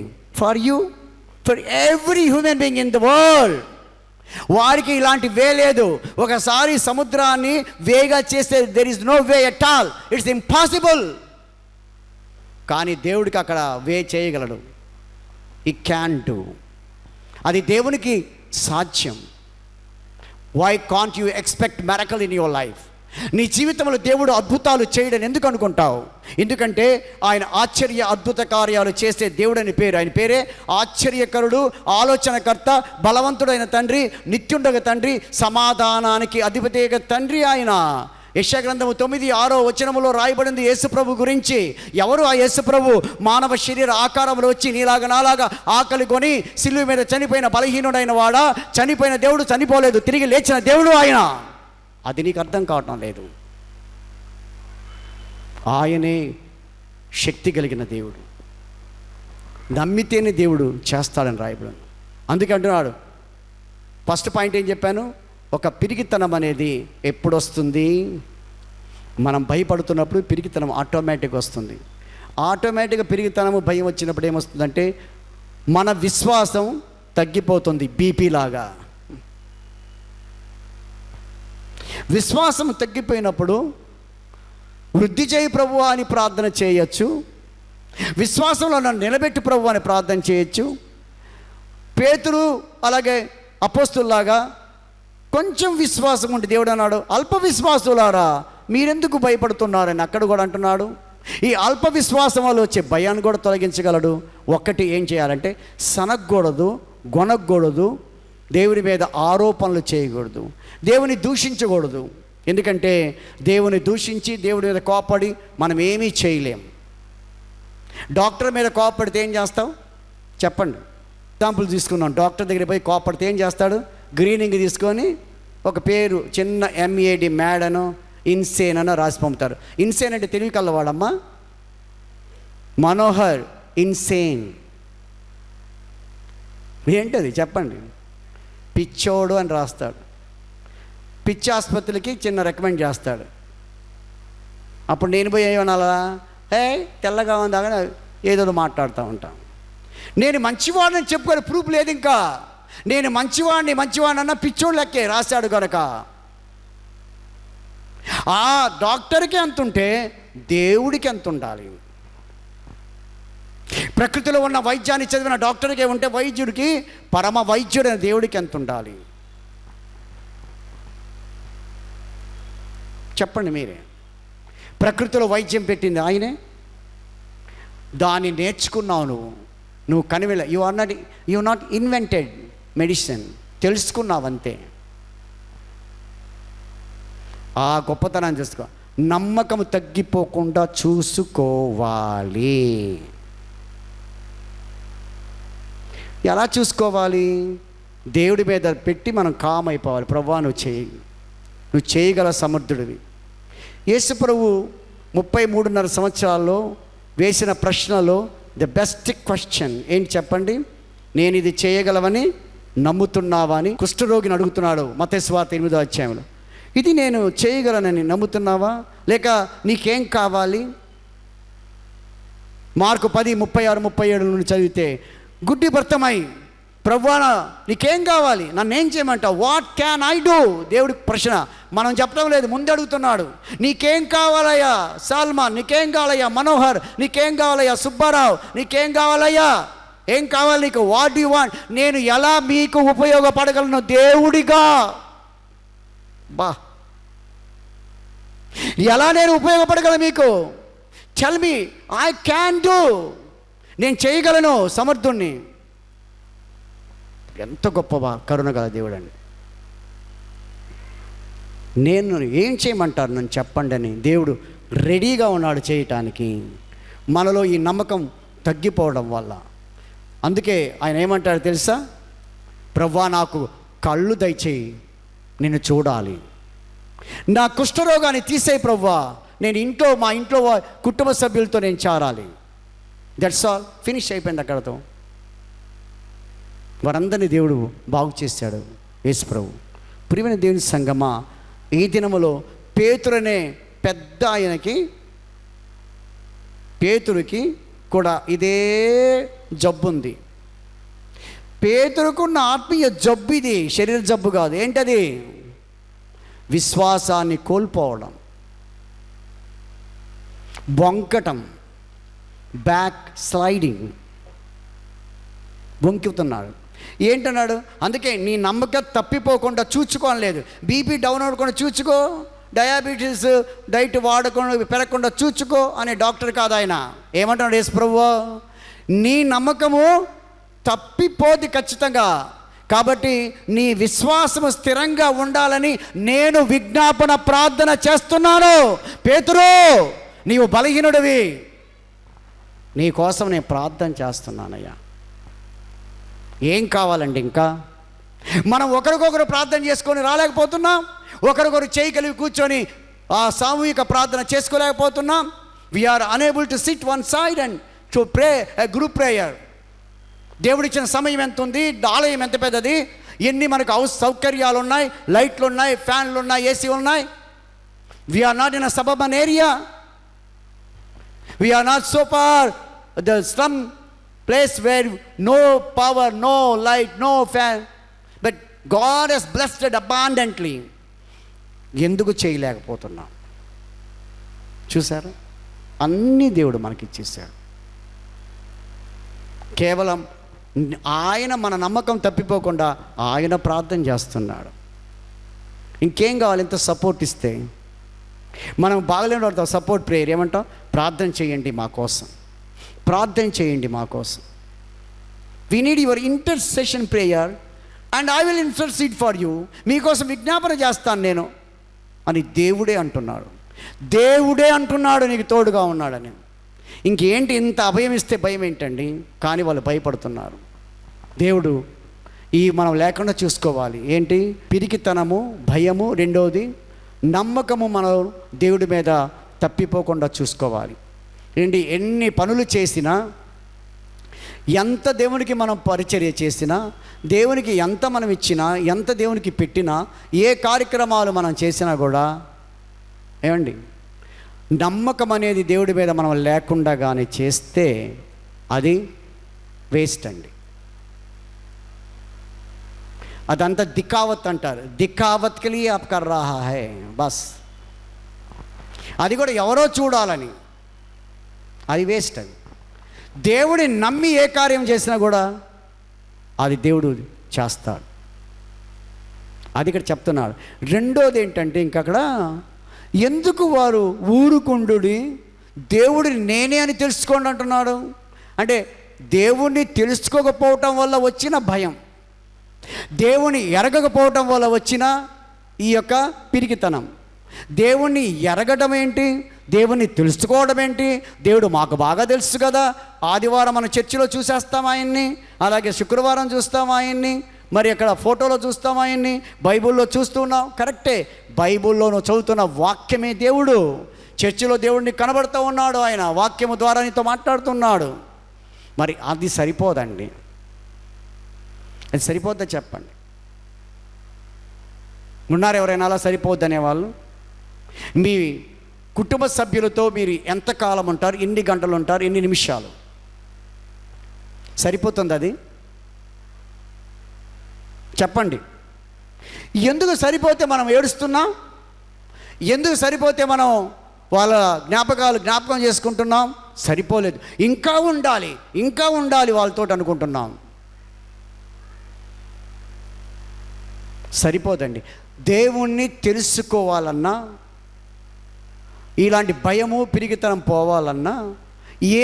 for you, for every human being in the world. వారికి ఇలాంటి వే లేదు. ఒకసారి సముద్రాన్ని వేగా చేస్తే there is no way at all, it's impossible. కానీ దేవుడికి అక్కడ వే చేయగలడు. ఈ క్యాన్ డూ. అది దేవునికి సాధ్యం. Why can't you expect miracle in your life? నీ జీవితంలో దేవుడు అద్భుతాలు చేయడం ఎందుకు అనుకుంటావు? ఎందుకంటే ఆయన ఆశ్చర్య అద్భుత కార్యాలు చేసే దేవుడు అని పేరు. ఆయన పేరే ఆశ్చర్యకరుడు, ఆలోచనకర్త, బలవంతుడైన తండ్రి, నిత్యుండగ తండ్రి, సమాధానానికి అధిపతిగా తండ్రి ఆయన. యెషయా గ్రంథము 9:6 రాయబడింది యేసుప్రభు గురించి. ఎవరు ఆ యేసుప్రభు? మానవ శరీర ఆకారంలో వచ్చి నీలాగా నాలాగా ఆకలి కొని సిలువ మీద చనిపోయిన బలహీనుడైన వాడా? చనిపోయిన దేవుడు చనిపోలేదు, తిరిగి లేచిన దేవుడు ఆయన. అది నీకు అర్థం కావటం లేదు. ఆయనే శక్తి కలిగిన దేవుడు. నమ్మితేనే దేవుడు చేస్తాడని రాయబడింది. అందుకే అంటున్నాడు, ఫస్ట్ పాయింట్ ఏం చెప్పాను? ఒక పిరికితనం అనేది ఎప్పుడు వస్తుంది? మనం భయపడుతున్నప్పుడు పిరికితనం ఆటోమేటిక్గా వస్తుంది. ఆటోమేటిక్గా పిరికితనము, భయం వచ్చినప్పుడు ఏమొస్తుందంటే మన విశ్వాసం తగ్గిపోతుంది. బీపీ లాగా విశ్వాసం తగ్గిపోయినప్పుడు వృద్ధి చేయి ప్రభువా అని ప్రార్థన చేయొచ్చు. విశ్వాసంలో నన్ను నిలబెట్టి ప్రభువా అని ప్రార్థన చేయొచ్చు. పేతురు అలాగే అపోస్తుల్లాగా కొంచెం విశ్వాసం ఉంటే దేవుడు అన్నాడు, అల్ప విశ్వాసులారా మీరెందుకు భయపడుతున్నారని అక్కడ కూడా అంటున్నాడు. ఈ అల్ప విశ్వాసం వల్ల వచ్చే భయాన్ని కూడా తొలగించగలడు. ఒక్కటి ఏం చేయాలంటే, సనగకూడదు, గొనగకూడదు, దేవుని మీద ఆరోపణలు చేయకూడదు, దేవుని దూషించకూడదు. ఎందుకంటే దేవుని దూషించి దేవుడి మీద కోపడి మనం ఏమీ చేయలేం. డాక్టర్ మీద కోపడితే ఏం చేస్తాం చెప్పండి? ఎగ్జాంపుల్ తీసుకున్నాం. డాక్టర్ దగ్గర పోయి కోపడితే ఏం చేస్తాడు? గ్రీనింగ్ తీసుకొని ఒక పేరు చిన్న MAD మ్యాడనో ఇన్సేన్ అనో రాసి పంపుతారు. ఇన్సేన్ అంటే తెలివి కల్లవాడమ్మా. మనోహర్ ఇన్సేన్ ఏంటది చెప్పండి? పిచ్చోడు అని రాస్తాడు. పిచ్చి ఆసుపత్రికి చిన్న రికమెండ్ చేస్తాడు. అప్పుడు నేను పోయి ఏమనాలా? తెల్లగా ఉందాగా ఏదో మాట్లాడుతూ ఉంటాం. నేను మంచివాడిని చెప్పుకొని ప్రూఫ్ లేదు. ఇంకా నేను మంచివాడినన్న పిచ్చోడు లెక్కే రాశాడు కనుక. ఆ డాక్టర్కి ఎంత ఉంటే దేవుడికి ఎంత ఉండాలి? ప్రకృతిలో ఉన్న వైద్యాన్ని చదివిన డాక్టర్కి ఉంటే వైద్యుడికి, పరమ వైద్యుడైన దేవుడికి ఎంత ఉండాలి చెప్పండి మీరే. ప్రకృతిలో వైద్యం పెట్టింది ఆయనే. దాన్ని నేర్చుకున్నావు నువ్వు కనివెళ్ళ. You are not invented medicine, తెలుసుకున్నావంతే. ఆ గొప్పతనాన్ని చూసుకో. నమ్మకం తగ్గిపోకుండా చూసుకోవాలి. ఎలా చూసుకోవాలి? దేవుడి మీద పెట్టి మనం కామ్ అయిపోవాలి. ప్రభువా నువ్వు చేయగల సమర్థుడివి. యేసు ప్రభు 33.5 సంవత్సరాల్లో వేసిన ప్రశ్నలో ది బెస్ట్ క్వశ్చన్ ఏంటి చెప్పండి? నేను ఇది చేయగలవని నమ్ముతున్నావా అని కుష్ఠరోగిని అడుగుతున్నాడు మత్తయి సువార్త 8వ అధ్యాయంలో. ఇది నేను చేయగలనని నమ్ముతున్నావా? లేక నీకేం కావాలి? మార్కు 10:36-37 నుండి చదివితే, గుడ్డి భర్తమై, ప్రభువా నీకేం కావాలి, నన్ను ఏం చేయమంటావు, వాట్ క్యాన్ ఐ డూ? దేవుడికి ప్రశ్న, మనం చెప్పడం లేదు, ముందు అడుగుతున్నాడు. నీకేం కావాలయ్యా సల్మాన్, నీకేం కావాలయ్యా మనోహర్, నీకేం కావాలయ్యా సుబ్బారావు, నీకేం కావాలయ్యా, ఏం కావాలి నీకు, వాట్ యు వాంట్? నేను ఎలా మీకు ఉపయోగపడగలను దేవుడిగా? బా, ఎలా నేను ఉపయోగపడగలను మీకు? Tell me, I can do, నేను చేయగలను, సమర్థుణ్ణి. ఎంత గొప్ప కరుణ గల దేవుడు అండి. నేను ఏం చేయమంటారు నన్ను చెప్పండి అని దేవుడు రెడీగా ఉన్నాడు చేయటానికి. మనలో ఈ నమ్మకం తగ్గిపోవడం వల్ల, అందుకే ఆయన ఏమంటాడు తెలుసా, ప్రభువా నాకు కళ్ళు దయచేయి, నిన్ను చూడాలి, నా కుష్ఠరోగాన్ని తీసేయి ప్రభువా, నేను మా ఇంట్లో కుటుంబ సభ్యులతో నేను చేరాలి. దట్స్ ఆల్, ఫినిష్ అయిపోయింది అక్కడతో. వారందరినీ దేవుడు బాగు చేశాడు యేసు ప్రభు. ప్రియమైన దేవుని సంగమా, ఈ దినములో పేతురనే పెద్ద పేతురుకి కూడా ఇదే జబ్బు ఉంది. పేతురుకున్న ఆత్మీయ జబ్బు ఇది, శరీర జబ్బు కాదు. ఏంటది? విశ్వాసాన్ని కోల్పోవడం, బొంకటం, బ్యాక్ స్లైడింగ్, బొంకుతున్నాడు. ఏంటన్నాడు? అందుకే నీ నమ్మకం తప్పిపోకుండా చూసుకోలేదు. బీపీ డౌన్ అవ్వకుండా చూసుకో, డయాబెటీస్ డైట్ వాడకుండా పెరగకుండా చూసుకో అనే డాక్టర్ కాదు ఆయన. ఏమంటున్నాడు యేసు ప్రభువు? నీ నమ్మకము తప్పిపోది ఖచ్చితంగా. కాబట్టి నీ విశ్వాసము స్థిరంగా ఉండాలని నేను విజ్ఞాపన ప్రార్థన చేస్తున్నాను. పేతురు, నీవు బలహీనుడివి, నీ కోసం నేను ప్రార్థన చేస్తున్నానయ్యా. ఏం కావాలండి? ఇంకా మనం ఒకరికొకరు ప్రార్థన చేసుకొని రాలేకపోతున్నాం, ఒకరికొకరు చేయి కలిగి కూర్చొని ఆ సామూహిక ప్రార్థన చేసుకోలేకపోతున్నాం. We are unable to sit one side and to pray a group prayer. దేవుడిచ్చిన సమయం ఎంత ఉంది, ఆలయం ఎంత పెద్దది, ఎన్ని మనకు సౌకర్యాలు ఉన్నాయి, లైట్లు ఉన్నాయి, ఫ్యాన్లు ఉన్నాయి, ఏసీ ఉన్నాయి. We're not in a suburban area, we're not so far the slum place where no power, no light, no fan, but God has blessed it abundantly. ఎందుకు చేయలేకపోతున్నాం? చూసారా, అన్నీ దేవుడు మనకిచ్చేసాడు. కేవలం ఆయన మన నమ్మకం తప్పిపోకుండా ఆయన ప్రార్థన చేస్తున్నాడు. ఇంకేం కావాలి? ఇంత సపోర్ట్ ఇస్తే మనం బాగలేని వాడితో సపోర్ట్ ప్రేయర్ ఏమంటాం? ప్రార్థన చేయండి మా కోసం, ప్రార్థన చేయండి మా కోసం. We need your intercession prayer and I will intercede for you. మీకోసం విజ్ఞాపన చేస్తాను నేను అని దేవుడే అంటున్నాడు. దేవుడే అంటున్నాడు నీకు తోడుగా ఉన్నాడని. ఇంకేంటి? ఇంత అభయం ఇస్తే భయం ఏంటండి? కానీ వాళ్ళు భయపడుతున్నారు. దేవుడు మనం లేకుండా చూసుకోవాలి. ఏంటి? పిరికితనము, భయము, రెండవది నమ్మకము మనం దేవుడి మీద తప్పిపోకుండా చూసుకోవాలి. ఏంటి? ఎన్ని పనులు చేసినా, ఎంత దేవునికి మనం పరిచర్య చేసినా, దేవునికి ఎంత మనం ఇచ్చినా, ఎంత దేవునికి పెట్టినా, ఏ కార్యక్రమాలు మనం చేసినా కూడా ఏమండి, నమ్మకం అనేది దేవుడి మీద మనం లేకుండా కానీ చేస్తే అది వేస్ట్ అండి. అదంతా దికావత్ అంటారు. దికావత్ కే లియే ఆప్ కర్ రహా హై బస్. అది కూడా ఎవరో చూడాలని, అది వేస్ట్. అది దేవుడిని నమ్మి ఏ కార్యం చేసినా కూడా అది దేవుడు చేస్తాడు. అది ఇక్కడ చెప్తున్నాడు. రెండోది ఏంటంటే, ఇంకక్కడ ఎందుకు వారు ఊరుకుండుడి, దేవుడిని నేనే అని తెలుసుకోండి అంటున్నాడు. అంటే దేవుణ్ణి తెలుసుకోకపోవటం వల్ల వచ్చిన భయం, దేవుని ఎరగకపోవటం వల్ల వచ్చిన ఈ యొక్క పిరికితనం. దేవుణ్ణి ఎరగడం ఏంటి, దేవుణ్ణి తెలుసుకోవడం ఏంటి? దేవుడు మాకు బాగా తెలుసు కదా, ఆదివారం మన చర్చిలో చూసేస్తాం ఆయన్ని, అలాగే శుక్రవారం చూస్తాం ఆయన్ని, మరి అక్కడ ఫోటోలో చూస్తాం ఆయన్ని, బైబిల్లో చూస్తున్నాం. కరెక్టే, బైబిల్లో నువ్వు చదువుతున్న వాక్యమే దేవుడు. చర్చిలో దేవుడిని కనబడుతూ ఉన్నాడు, ఆయన వాక్యము ద్వారా నీతో మాట్లాడుతున్నాడు. మరి అది సరిపోదండి. అది సరిపోద్దా చెప్పండి? ఉన్నారు ఎవరైనా అలా సరిపోద్దనే వాళ్ళు? మీ కుటుంబ సభ్యులతో మీరు ఎంతకాలం ఉంటారు, ఎన్ని గంటలు ఉంటారు, ఎన్ని నిమిషాలు? సరిపోతుంది అది? చెప్పండి. ఎందుకు సరిపోతే మనం ఏడుస్తున్నాం? ఎందుకు సరిపోతే మనం వాళ్ళ జ్ఞాపకం చేసుకుంటున్నాం? సరిపోలేదు, ఇంకా ఉండాలి వాళ్ళతో అనుకుంటున్నాం. సరిపోదండి. దేవుణ్ణి తెలుసుకోవాలన్నా, ఇలాంటి భయము పిరిగితనం పోవాలన్నా,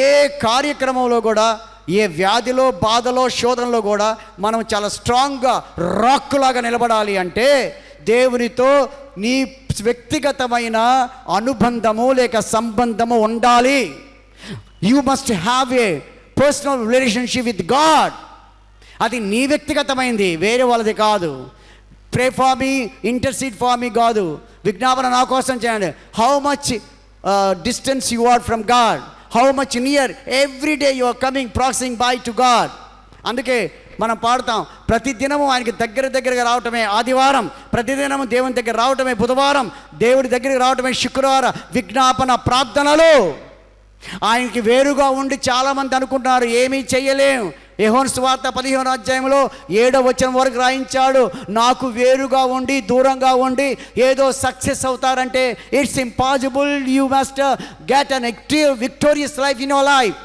ఏ కార్యక్రమంలో కూడా, ఏ వ్యాధిలో, బాధలో, శోధనలో కూడా మనం చాలా స్ట్రాంగ్గా రాక్కులాగా నిలబడాలి అంటే దేవునితో నీ వ్యక్తిగతమైన అనుబంధము లేక సంబంధము ఉండాలి. You must have a personal relationship with God. అది నీ వ్యక్తిగతమైంది, వేరే వాళ్ళది కాదు. Pray for me, intercede for me కాదు. విజ్ఞాపన నా కోసం చేయండి. How much distance you are from God, how much near every day you are coming approaching by to God. అందుకే మనం పాడతాం, ప్రతిదినము ఆయనకి దగ్గరగా రావటమే ఆదివారం, ప్రతిదినము దేవుని దగ్గర రావటమే బుధవారం, దేవుడి దగ్గరికి రావటమే శుక్రవారం. విజ్ఞాపన ప్రార్థనలు. ఆయనకి వేరుగా ఉండి చాలామంది అనుకుంటున్నారు ఏమీ చెయ్యలేం. యోహాను సువార్త 15వ అధ్యాయంలో 7వ వచనం వరకు రాయించాడు, నాకు వేరుగా ఉండి దూరంగా ఉండి ఏదో సక్సెస్ అవుతారంటే it's impossible. You must get an victorious life in your life.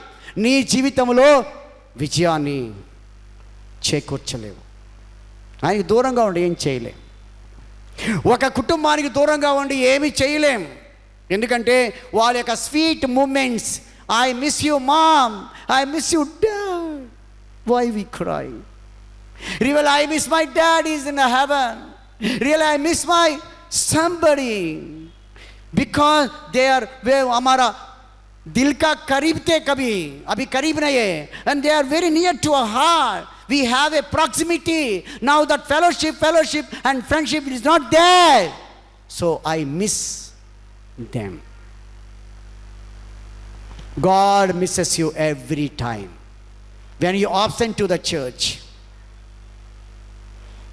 నీ జీవితంలో విజయాన్ని చేకూర్చలేవు. ఆయనకి దూరంగా ఉండి ఏం చేయలేం. ఒక కుటుంబానికి దూరంగా ఉండి ఏమీ చేయలేం. ఎందుకంటే వాళ్ళ యొక్క sweet moments, I miss you mom, I miss you dad, why we cry? Really, I miss my dad, is in heaven. Really, I miss my somebody, because they are हमारा दिल का करीब थे, कभी अभी करीब नहीं है, and they are very near to our heart. We have a proximity now. That fellowship and friendship is not there, so I miss them. God misses you every time when you absent to the church.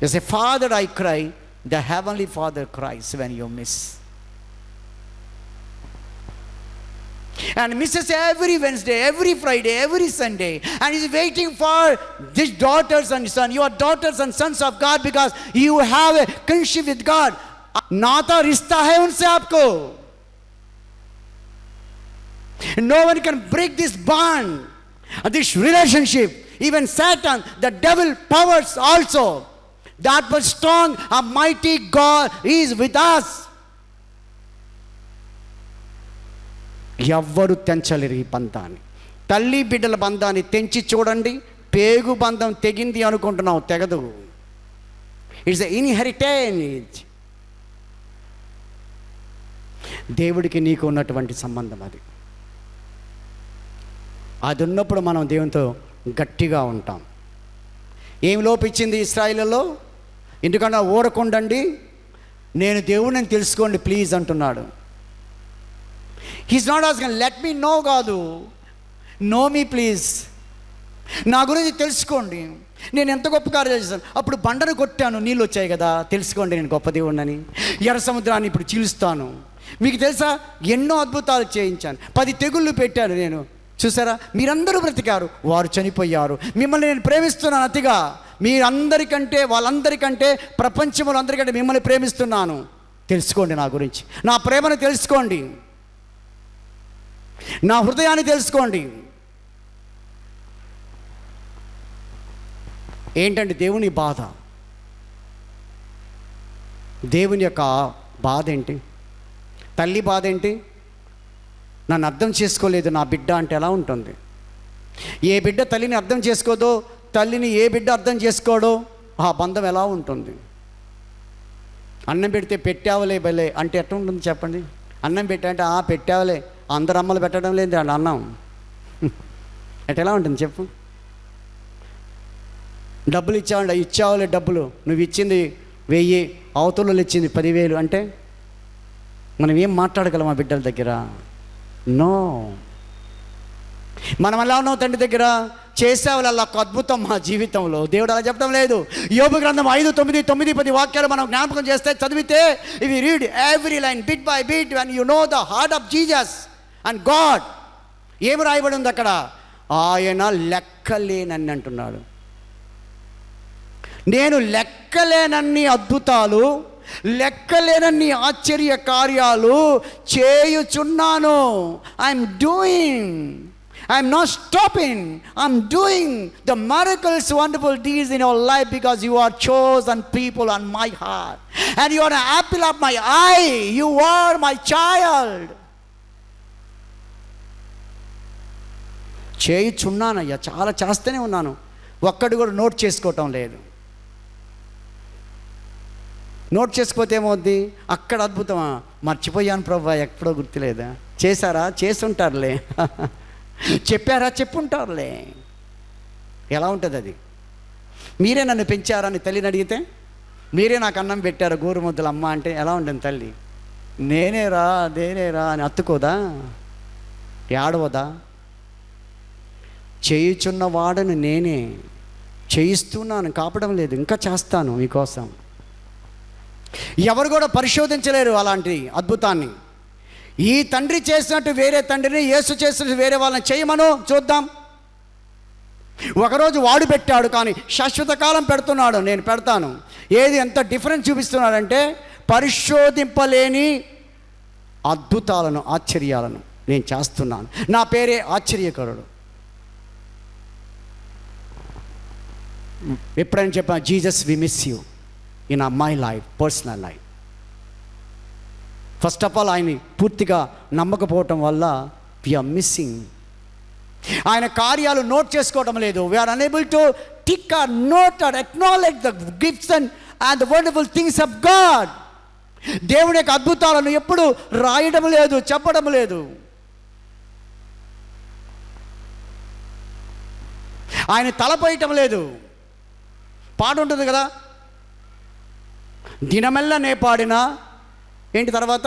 You say, Father, I cry. The Heavenly Father cries when you miss. And misses every Wednesday, every Friday, every Sunday, and is waiting for these daughters and sons. You are daughters and sons of God because you have a kinship with God. नाता रिश्ता है उनसे आपको. No one can break this bond, this relationship. Even Satan, the devil powers also, that was strong, a mighty God is with us. ఎవ్వరు తెంచలేరు ఈ బంధాన్ని. తల్లి బిడ్డల బంధాన్ని తెంచి చూడండి, పేగు బంధం తెగింది అనుకుంటున్నావు, తెగదు. It's inheritance. దేవుడికి నీకు ఉన్నటువంటి సంబంధం అది. అది ఉన్నప్పుడు మనం దేవునితో గట్టిగా ఉంటాం. ఏం లోపించింది ఇశ్రాయేలులో? ఎందుకన్నా ఊరకుండండి, నేను దేవుడిని తెలుసుకోండి ప్లీజ్ అంటున్నాడు. He's not asking let me know, కాదు, నో మీ ప్లీజ్, నా గురించి తెలుసుకోండి, నేను ఎంత గొప్ప కార్యాలు చేశాను. అప్పుడు బండను కొట్టాను, నీళ్ళు వచ్చాయి కదా, తెలుసుకోండి నేను గొప్ప దేవుడిని. ఎర్ర సముద్రాన్ని ఇప్పుడు చీలుస్తాను. మీకు తెలుసా, ఎన్నో అద్భుతాలు చేయించాను, 10 తెగుళ్ళు పెట్టాను నేను. చూసారా, మీరందరూ బ్రతికారు, వారు చనిపోయారు. మిమ్మల్ని నేను ప్రేమిస్తున్నాను అతిగా, మీరందరికంటే, వాళ్ళందరికంటే, ప్రపంచంలో అందరికంటే మిమ్మల్ని ప్రేమిస్తున్నాను. తెలుసుకోండి నా గురించి, నా ప్రేమను తెలుసుకోండి, నా హృదయాన్ని తెలుసుకోండి. ఏంటంటే దేవుని బాధ, దేవుని యొక్క బాధ ఏంటి? తల్లి బాధ ఏంటి? నన్ను అర్థం చేసుకోలేదు నా బిడ్డ అంటే ఎలా ఉంటుంది? ఏ బిడ్డ తల్లిని అర్థం చేసుకోదో, తల్లిని ఏ బిడ్డ అర్థం చేసుకోడో, ఆ బంధం ఎలా ఉంటుంది? అన్నం పెడితే పెట్టావులే భలే అంటే ఎట్లా ఉంటుంది చెప్పండి? అన్నం పెట్టాలంటే పెట్టావులే, అందరు అమ్మలు పెట్టడం లేదు అండి అన్నం. ఎట్లా ఉంటుంది చెప్పు? డబ్బులు ఇచ్చావులే డబ్బులు, నువ్వు ఇచ్చింది 1000, అవతలలో ఇచ్చింది 10,000 అంటే మనం ఏం మాట్లాడగలం ఆ బిడ్డల దగ్గర? నో. మనం ఎలా ఉన్నాం తండ్రి దగ్గర? చేసేవాళ్ళ ఒక అద్భుతం మా జీవితంలో. దేవుడు అలా చెప్పడం లేదు. యోబు గ్రంథం 5:9, 10 వాక్యాలు మనం జ్ఞాపకం చేస్తే చదివితే, if you read every line bit by bit and you know the heart of Jesus and God, ఏమి రాయబడి ఉంది అక్కడ? ఆయన లెక్కలేనని అంటున్నాడు. నేను లెక్కలేనన్ని అద్భుతాలు, లెక్కలేనన్ని ఆశ్చర్య కార్యాలు చేయుచున్నాను. I'm doing, I'm not stopping, I'm doing the miracles, wonderful deeds in your life because you are chosen people on my heart and you are an apple of my eye. You are my child. చేయుచున్నానయ్యా, చాలా చేస్తూనే ఉన్నాను, ఒక్కడు కూడా note చేసుకోవటం లేదు. Note చేసుకోతే ఏమవుద్ది? అక్కడ అద్భుతమా, మర్చిపోయాను ప్రభా, ఎక్కడో గుర్తులేదా? చేశారా? చేసుంటారులే. చెప్పారా? చెప్పుంటారులే. ఎలా ఉంటుంది అది? మీరే నన్ను పెంచారా అని తల్లిని అడిగితే, మీరే నాకు అన్నం పెట్టారా గోరుముద్దలు అమ్మ అంటే ఎలా ఉంటుంది తల్లి? నేనేరా అని అత్తుకోదా? ఏడవదా? చేయుచున్న వాడను నేనే, చేయిస్తున్నాను, కాపడం లేదు, ఇంకా చేస్తాను మీకోసం. ఎవరు కూడా పరిశోధించలేరు అలాంటి అద్భుతాన్ని. ఈ తండ్రి చేసినట్టు వేరే తండ్రిని, యేసు చేసినట్టు వేరే వాళ్ళని చేయమను, చూద్దాం. ఒకరోజు వాడు పెట్టాడు, కానీ శాశ్వత కాలం పెడుతున్నాడు, నేను పెడతాను. ఏది ఎంత డిఫరెన్స్ చూపిస్తున్నాడంటే, పరిశోధింపలేని అద్భుతాలను, ఆశ్చర్యాలను నేను చేస్తున్నాను. నా పేరే ఆశ్చర్యకరుడు. ఎప్పుడైనా చెప్పా, Jesus we miss you in my life, personal life. First of all ఆయన్ని పూర్తిగా నమ్మకపోవటం వల్ల వీఆర్ మిస్సింగ్. ఆయన కార్యాలు నోట్ చేసుకోవడం లేదు. We're unable to tick or note or acknowledge the gifts and the wonderful things of God. దేవుని యొక్క అద్భుతాలను ఎప్పుడు రాయడం లేదు, చెప్పడం లేదు. ఆయన తలపోయటం లేదు. పాట ఉంటుంది కదా, దినమెల్లా నే పాడినా ఏంటి తర్వాత,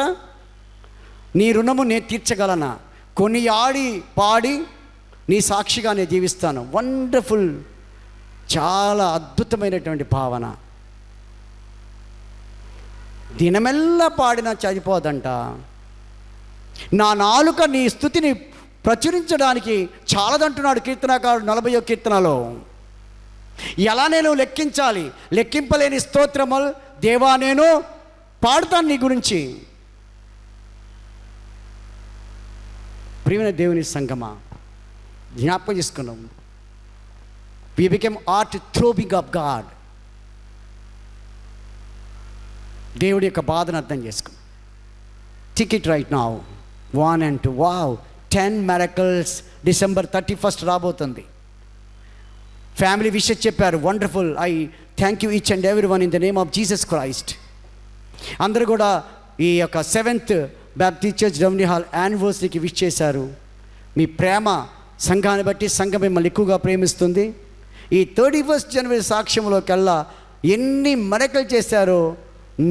నీ రుణము నే తీర్చగలనా, కొన్ని ఆడి పాడి నీ సాక్షిగా నేను జీవిస్తాను. వండర్ఫుల్, చాలా అద్భుతమైనటువంటి భావన. దినమెల్లా పాడినా చనిపోదంట. నా నాలుక నీ స్తుతిని ప్రచురించడానికి చాలదంటున్నాడు కీర్తనకారుడు 40వ కీర్తనలో. ఎలా నేను లెక్కించాలి? లెక్కింపలేని స్తోత్రములు దేవా నేను పాడుతాను నీ గురించి. ప్రియమైన దేవుని సంగమా, జ్ఞాపకం చేసుకున్నాం, we became art throbbing of God. దేవుడి యొక్క బాధను అర్థం చేసుకున్నాం. Tick it right now 1 and 2. Wow, 10 miracles December 31st రాబోతుంది. ఫ్యామిలీ విషెస్ చెప్పారు, wonderful. I thank you each and every one in the name of Jesus Christ. అందరూ కూడా ఈ యొక్క 7th Baptist church Downey hall యానివర్సరీకి విష్ చేశారు. మీ ప్రేమ సంఘాన్ని బట్టి సంఘం మిమ్మల్ని ఎక్కువగా ప్రేమిస్తుంది. ఈ 31st జనవరి సాక్ష్యంలోకెల్లా ఎన్ని మరకలు చేశారో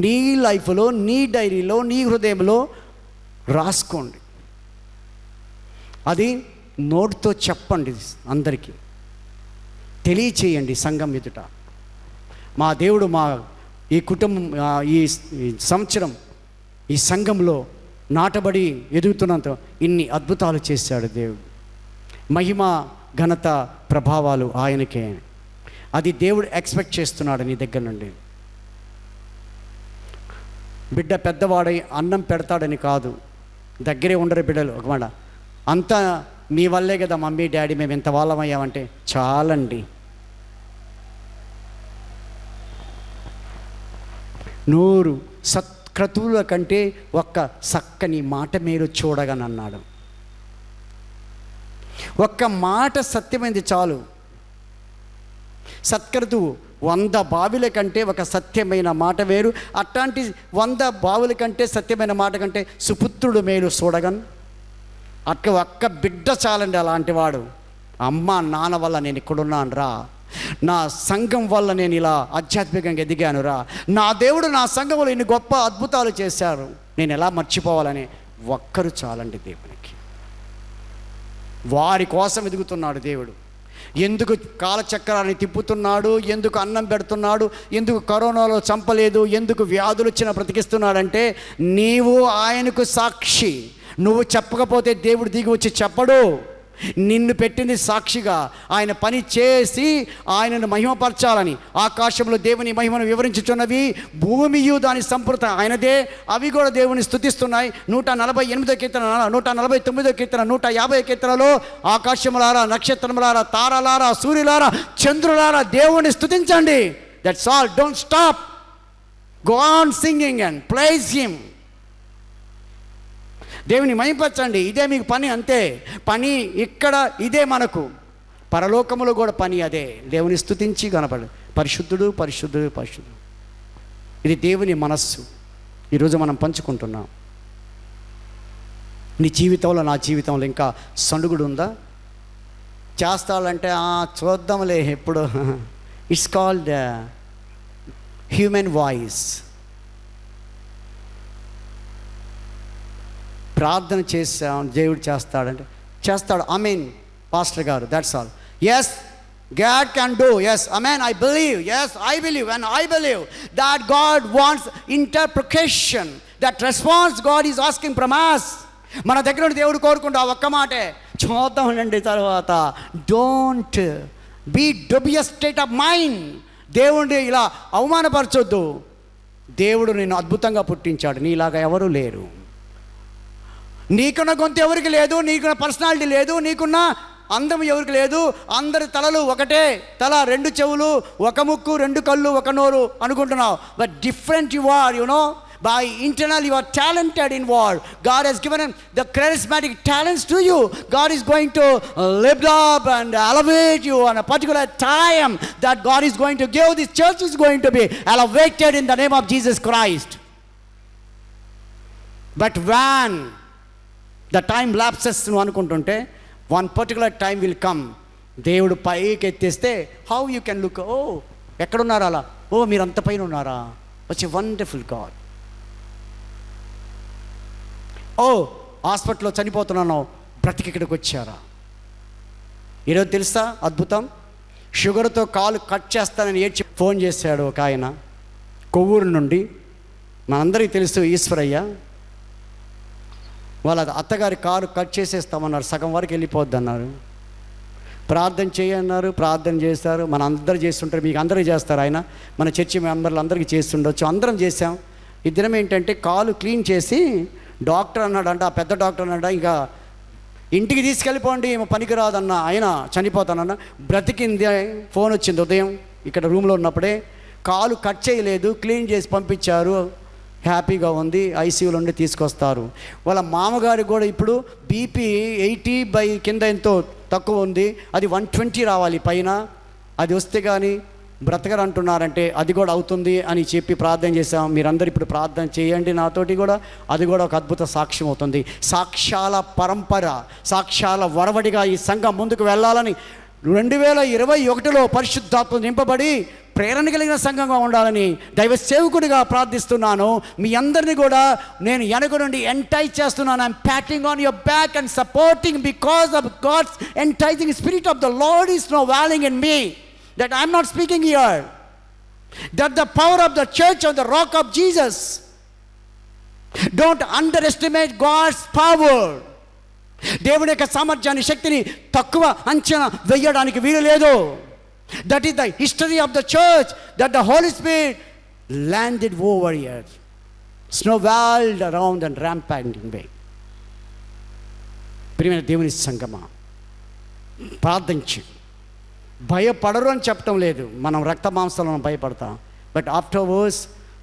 నీ లైఫ్లో, నీ డైరీలో, నీ హృదయంలో రాసుకోండి. అది నోటితో చెప్పండి, అందరికీ తెలియచేయండి సంఘం ఎదుట. మా దేవుడు మా ఈ కుటుంబం ఈ సంవత్సరం ఈ సంఘంలో నాటబడి ఎదుగుతున్నంత ఇన్ని అద్భుతాలు చేశాడు దేవుడు. మహిమ, ఘనత, ప్రభావాలు ఆయనకే. అది దేవుడు ఎక్స్పెక్ట్ చేస్తున్నాడు నీ దగ్గర నుండి. బిడ్డ పెద్దవాడై అన్నం పెడతాడని కాదు, దగ్గరే ఉండరు బిడ్డలు. ఒక మాట, అంతా మీ వల్లే కదా మమ్మీ డాడీ మేము ఎంత వాళ్ళమయ్యామంటే చాలండి. నూరు సత్క్రతువుల కంటే ఒక్క చక్కని మాట మీరు చూడగనన్నాడు. ఒక్క మాట సత్యమైంది చాలు. సత్క్రతువు 100 బావిల కంటే ఒక సత్యమైన మాట వేరు. అట్లాంటి 100 బావుల కంటే సత్యమైన మాట కంటే సుపుత్రుడు మేలు చూడగన్. అట్లా ఒక్క బిడ్డ చాలండి అలాంటి వాడు. అమ్మ నాన్న వల్ల నేను ఇక్కడున్నాను రా, నా సంఘం వల్ల నేను ఇలా ఆధ్యాత్మికంగా ఎదిగాను రా, నా దేవుడు నా సంఘంలో ఇన్ని గొప్ప అద్భుతాలు చేశారు, నేను ఎలా మర్చిపోవాలని ఒక్కరు చాలండి దేవునికి. వారి కోసం ఎదుగుతున్నాడు దేవుడు. ఎందుకు కాలచక్రాన్ని తిప్పుతున్నాడు, ఎందుకు అన్నం పెడుతున్నాడు, ఎందుకు కరోనాలో చంపలేదు, ఎందుకు వ్యాధులు వచ్చినా బ్రతికిస్తున్నాడంటే నీవు ఆయనకు సాక్షి. నువ్వు చెప్పకపోతే దేవుడు దిగి వచ్చి చెప్పడు. నిన్ను పెట్టింది సాక్షిగా. ఆయన పని చేసి ఆయనను మహిమపరచాలని. ఆకాశంలో దేవుని మహిమను వివరించుచున్నవి, భూమియు దాని సంపృత ఆయనదే, అవి కూడా దేవుని స్తుతిస్తున్నాయి. 148 కీర్తన, 149 కీర్తన, 150 కీర్తనలో ఆకాశములారా, నక్షత్రములారా, తారలారా, సూర్యులారా, చంద్రులారా దేవుని స్తుతించండి. That's all. Don't stop. Go on singing and praise him. దేవుని మహిమపరచండి. ఇదే మీకు పని, అంతే పని. ఇక్కడ ఇదే మనకు. పరలోకములో కూడా పని అదే. దేవుని స్తుతించి కనపడు. పరిశుద్ధుడు, పరిశుద్ధుడు, పరిశుద్ధుడు. ఇది దేవుని మనస్సు. ఈరోజు మనం పంచుకుంటున్నాం. నీ జీవితంలో, నా జీవితంలో ఇంకా సణుగుడు ఉందా? చేస్తాడంటే చూద్దాంలే ఎప్పుడు. It's called human voice. ప్రార్థన చేసాం, దేవుడు చేస్తాడంటే చేస్తాడు. ఆమేన్ పాస్టర్ గారు, that's all. Yes, God can do. Yes, amen, I believe. Yes, I believe, and I believe that God wants interpretation, that response God is asking from us. మన దగ్గర నుండి దేవుడు కోరుకుంటా ఒక్క మాటే, చూద్దామండి తర్వాత. Don't be dubious state of mind. దేవుడిని ఇలా అవమానపరచొద్దు. దేవుడు నిన్ను అద్భుతంగా పుట్టించాడు. నీలాగా ఎవరు లేరు. నీకున్న గొంతు ఎవరికి లేదు, నీకున్న పర్సనాలిటీ లేదు, నీకున్న అందం ఎవరికి లేదు. అందరి తలలు ఒకటే తల, 2 చెవులు, 1 ముక్కు, 2 కళ్ళు, 1 నోరు అనుకుంటున్నావు. But different you are, you know. By internal you are talented in what God has given the charismatic talents to you. God is going to lift up and elevate you on a particular time that God is going to give. This church is going to be elevated in the name of Jesus Christ. But when the time lapses నువ్వు అనుకుంటుంటే, one particular time will come. దేవుడు పైకి ఎత్తేస్తే how you can look, oh ఎక్కడున్నారా అలా, ఓ మీరు అంత పైన ఉన్నారా, వచ్చే వండర్ఫుల్ గాడ్. ఓ హాస్పిటల్లో చనిపోతున్నాను, బ్రతికి ఇక్కడికి వచ్చారా. ఈరోజు తెలుసా అద్భుతం, షుగర్తో కాలు కట్ చేస్తానని ఏడ్చి ఫోన్ చేశాడు ఒక ఆయన కొవ్వూరు నుండి. మనందరికీ తెలుసు ఈశ్వరయ్య. వాళ్ళ అత్తగారి కారు కట్ చేసేస్తామన్నారు, సగం వరకు వెళ్ళిపోద్ది అన్నారు. ప్రార్థన చేయన్నారు, ప్రార్థన చేస్తారు. మన అందరూ చేస్తుంటారు, మీకు అందరికీ చేస్తారు ఆయన. మన చర్చి మెంబర్లు అందరికీ చేస్తుండొచ్చు, అందరం చేసాం. ఈ దినం ఏంటంటే కాలు క్లీన్ చేసి డాక్టర్ అన్నాడంట, ఆ పెద్ద డాక్టర్ అన్నాడ, ఇంకా ఇంటికి తీసుకెళ్ళిపోండి పనికిరాదన్న ఆయన చనిపోతానన్న. బ్రతికింది. ఫోన్ వచ్చింది ఉదయం ఇక్కడ రూమ్లో ఉన్నప్పుడే. కాలు కట్ చేయలేదు, క్లీన్ చేసి పంపించారు, హ్యాపీగా ఉంది. ఐసీయూలో నుండి తీసుకొస్తారు. వాళ్ళ మామగారికి కూడా ఇప్పుడు బీపీ 80 కింద ఎంతో తక్కువ ఉంది, అది 120 రావాలి పైన. అది వస్తే కానీ బ్రతకరు అంటున్నారంటే అది కూడా అవుతుంది అని చెప్పి ప్రార్థన చేశాం. మీరందరూ ఇప్పుడు ప్రార్థన చేయండి నాతోటి కూడా. అది కూడా ఒక అద్భుత సాక్ష్యం అవుతుంది. సాక్ష్యాల పరంపర, సాక్ష్యాల వరవడిగా ఈ సంఘం ముందుకు వెళ్ళాలని 2021లో పరిశుద్ధాత్మ నింపబడి ప్రేరణ కలిగిన సంఘంగా ఉండాలని దైవ సేవకుడిగా ప్రార్థిస్తున్నాను. మీ అందరినీ కూడా నేను వెనక నుండి ఎంటైజ్ చేస్తున్నాను. I'm patting on your back and supporting because of God's enticing spirit of the Lord is no walling in me. That I am not speaking here. That the power of the church on the rock of Jesus. Don't underestimate God's power. దేవుని యొక్క సామర్థ్యాన్ని, శక్తిని తక్కువ అంచనా వేయడానికి వీలు లేదు. That is the history of the church, that the Holy Spirit landed over here, snowballed around and rampaging way. ప్రియమైన దేవుని సంగమా, ప్రార్థించి భయపడరు అని చెప్పటం లేదు. మనం రక్త మాంసాలను భయపడతాం. బట్ ఆఫ్టర్వర్డ్స్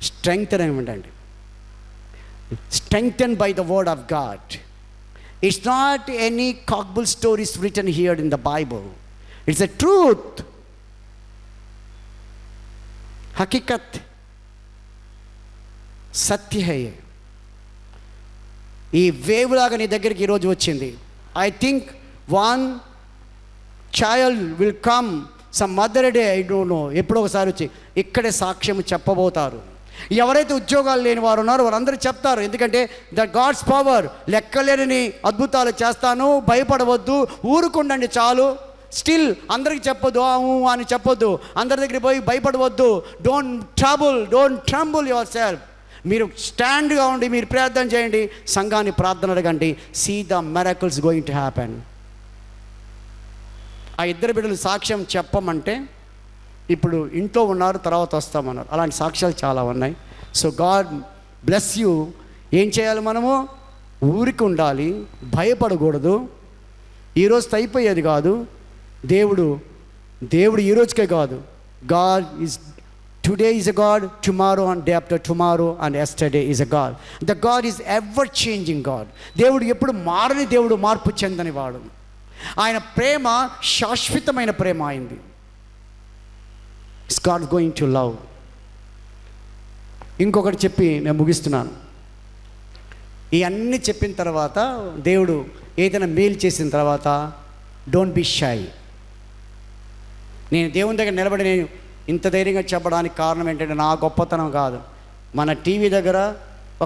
స్ట్రెంగ్తెన్ ఉండండి. Strengthen by the word of God. It's not any cock bull stories written here in the Bible. It's a truth, హకీకత్, సత్య హై. ఈ వేవ్ లాగా నీ దగ్గరికి ఈరోజు వచ్చింది. I think one child will come some other day, I don't know, ఎప్పుడో ఒకసారి వచ్చి ఇక్కడే సాక్ష్యం చెప్పబోతారు. ఎవరైతే ఉద్యోగాలు లేని వారు ఉన్నారో వారందరూ చెప్తారు. ఎందుకంటే ద గాడ్స్ పవర్, లెక్కలేని అద్భుతాలు చేస్తాను, భయపడవద్దు, ఊరుకుండండి చాలు. స్టిల్ అందరికి చెప్పొద్దు అని చెప్పొద్దు, అందరి దగ్గరికి పోయి భయపడవద్దు. Don't tremble yourself. మీరు స్టాండ్గా ఉండి మీరు ప్రార్థన చేయండి, సంఘాన్ని ప్రార్థన అడగండి. See the miracles going to happen. ఆ ఇద్దరు బిడ్డలు సాక్ష్యం చెప్పమంటే ఇప్పుడు ఇంట్లో ఉన్నారు, తర్వాత వస్తామన్నారు. అలాంటి సాక్ష్యాలు చాలా ఉన్నాయి. So God bless you. ఏం చేయాలి మనము? ఊరికి ఉండాలి, భయపడకూడదు. ఈరోజుతో అయిపోయేది కాదు. దేవుడు ఈ రోజుకే కాదు. God is today is a God, tomorrow and day after tomorrow and yesterday is a God. The God is ever changing God. దేవుడు ఎప్పుడు మారని దేవుడు, మార్పు చెందని వాడు. ఆయన ప్రేమ శాశ్వతమైన ప్రేమ అయింది. It's God going to love. ఇంకొకటి చెప్పి నేను ముగిస్తున్నాను. ఇవన్నీ చెప్పిన తర్వాత దేవుడు ఏదైనా మేలు చేసిన తర్వాత డోంట్ బి షై. నేను దేవుని దగ్గర నిలబడి నేను ఇంత ధైర్యంగా చెప్పడానికి కారణం ఏంటంటే నా గొప్పతనం కాదు. మన టీవీ దగ్గర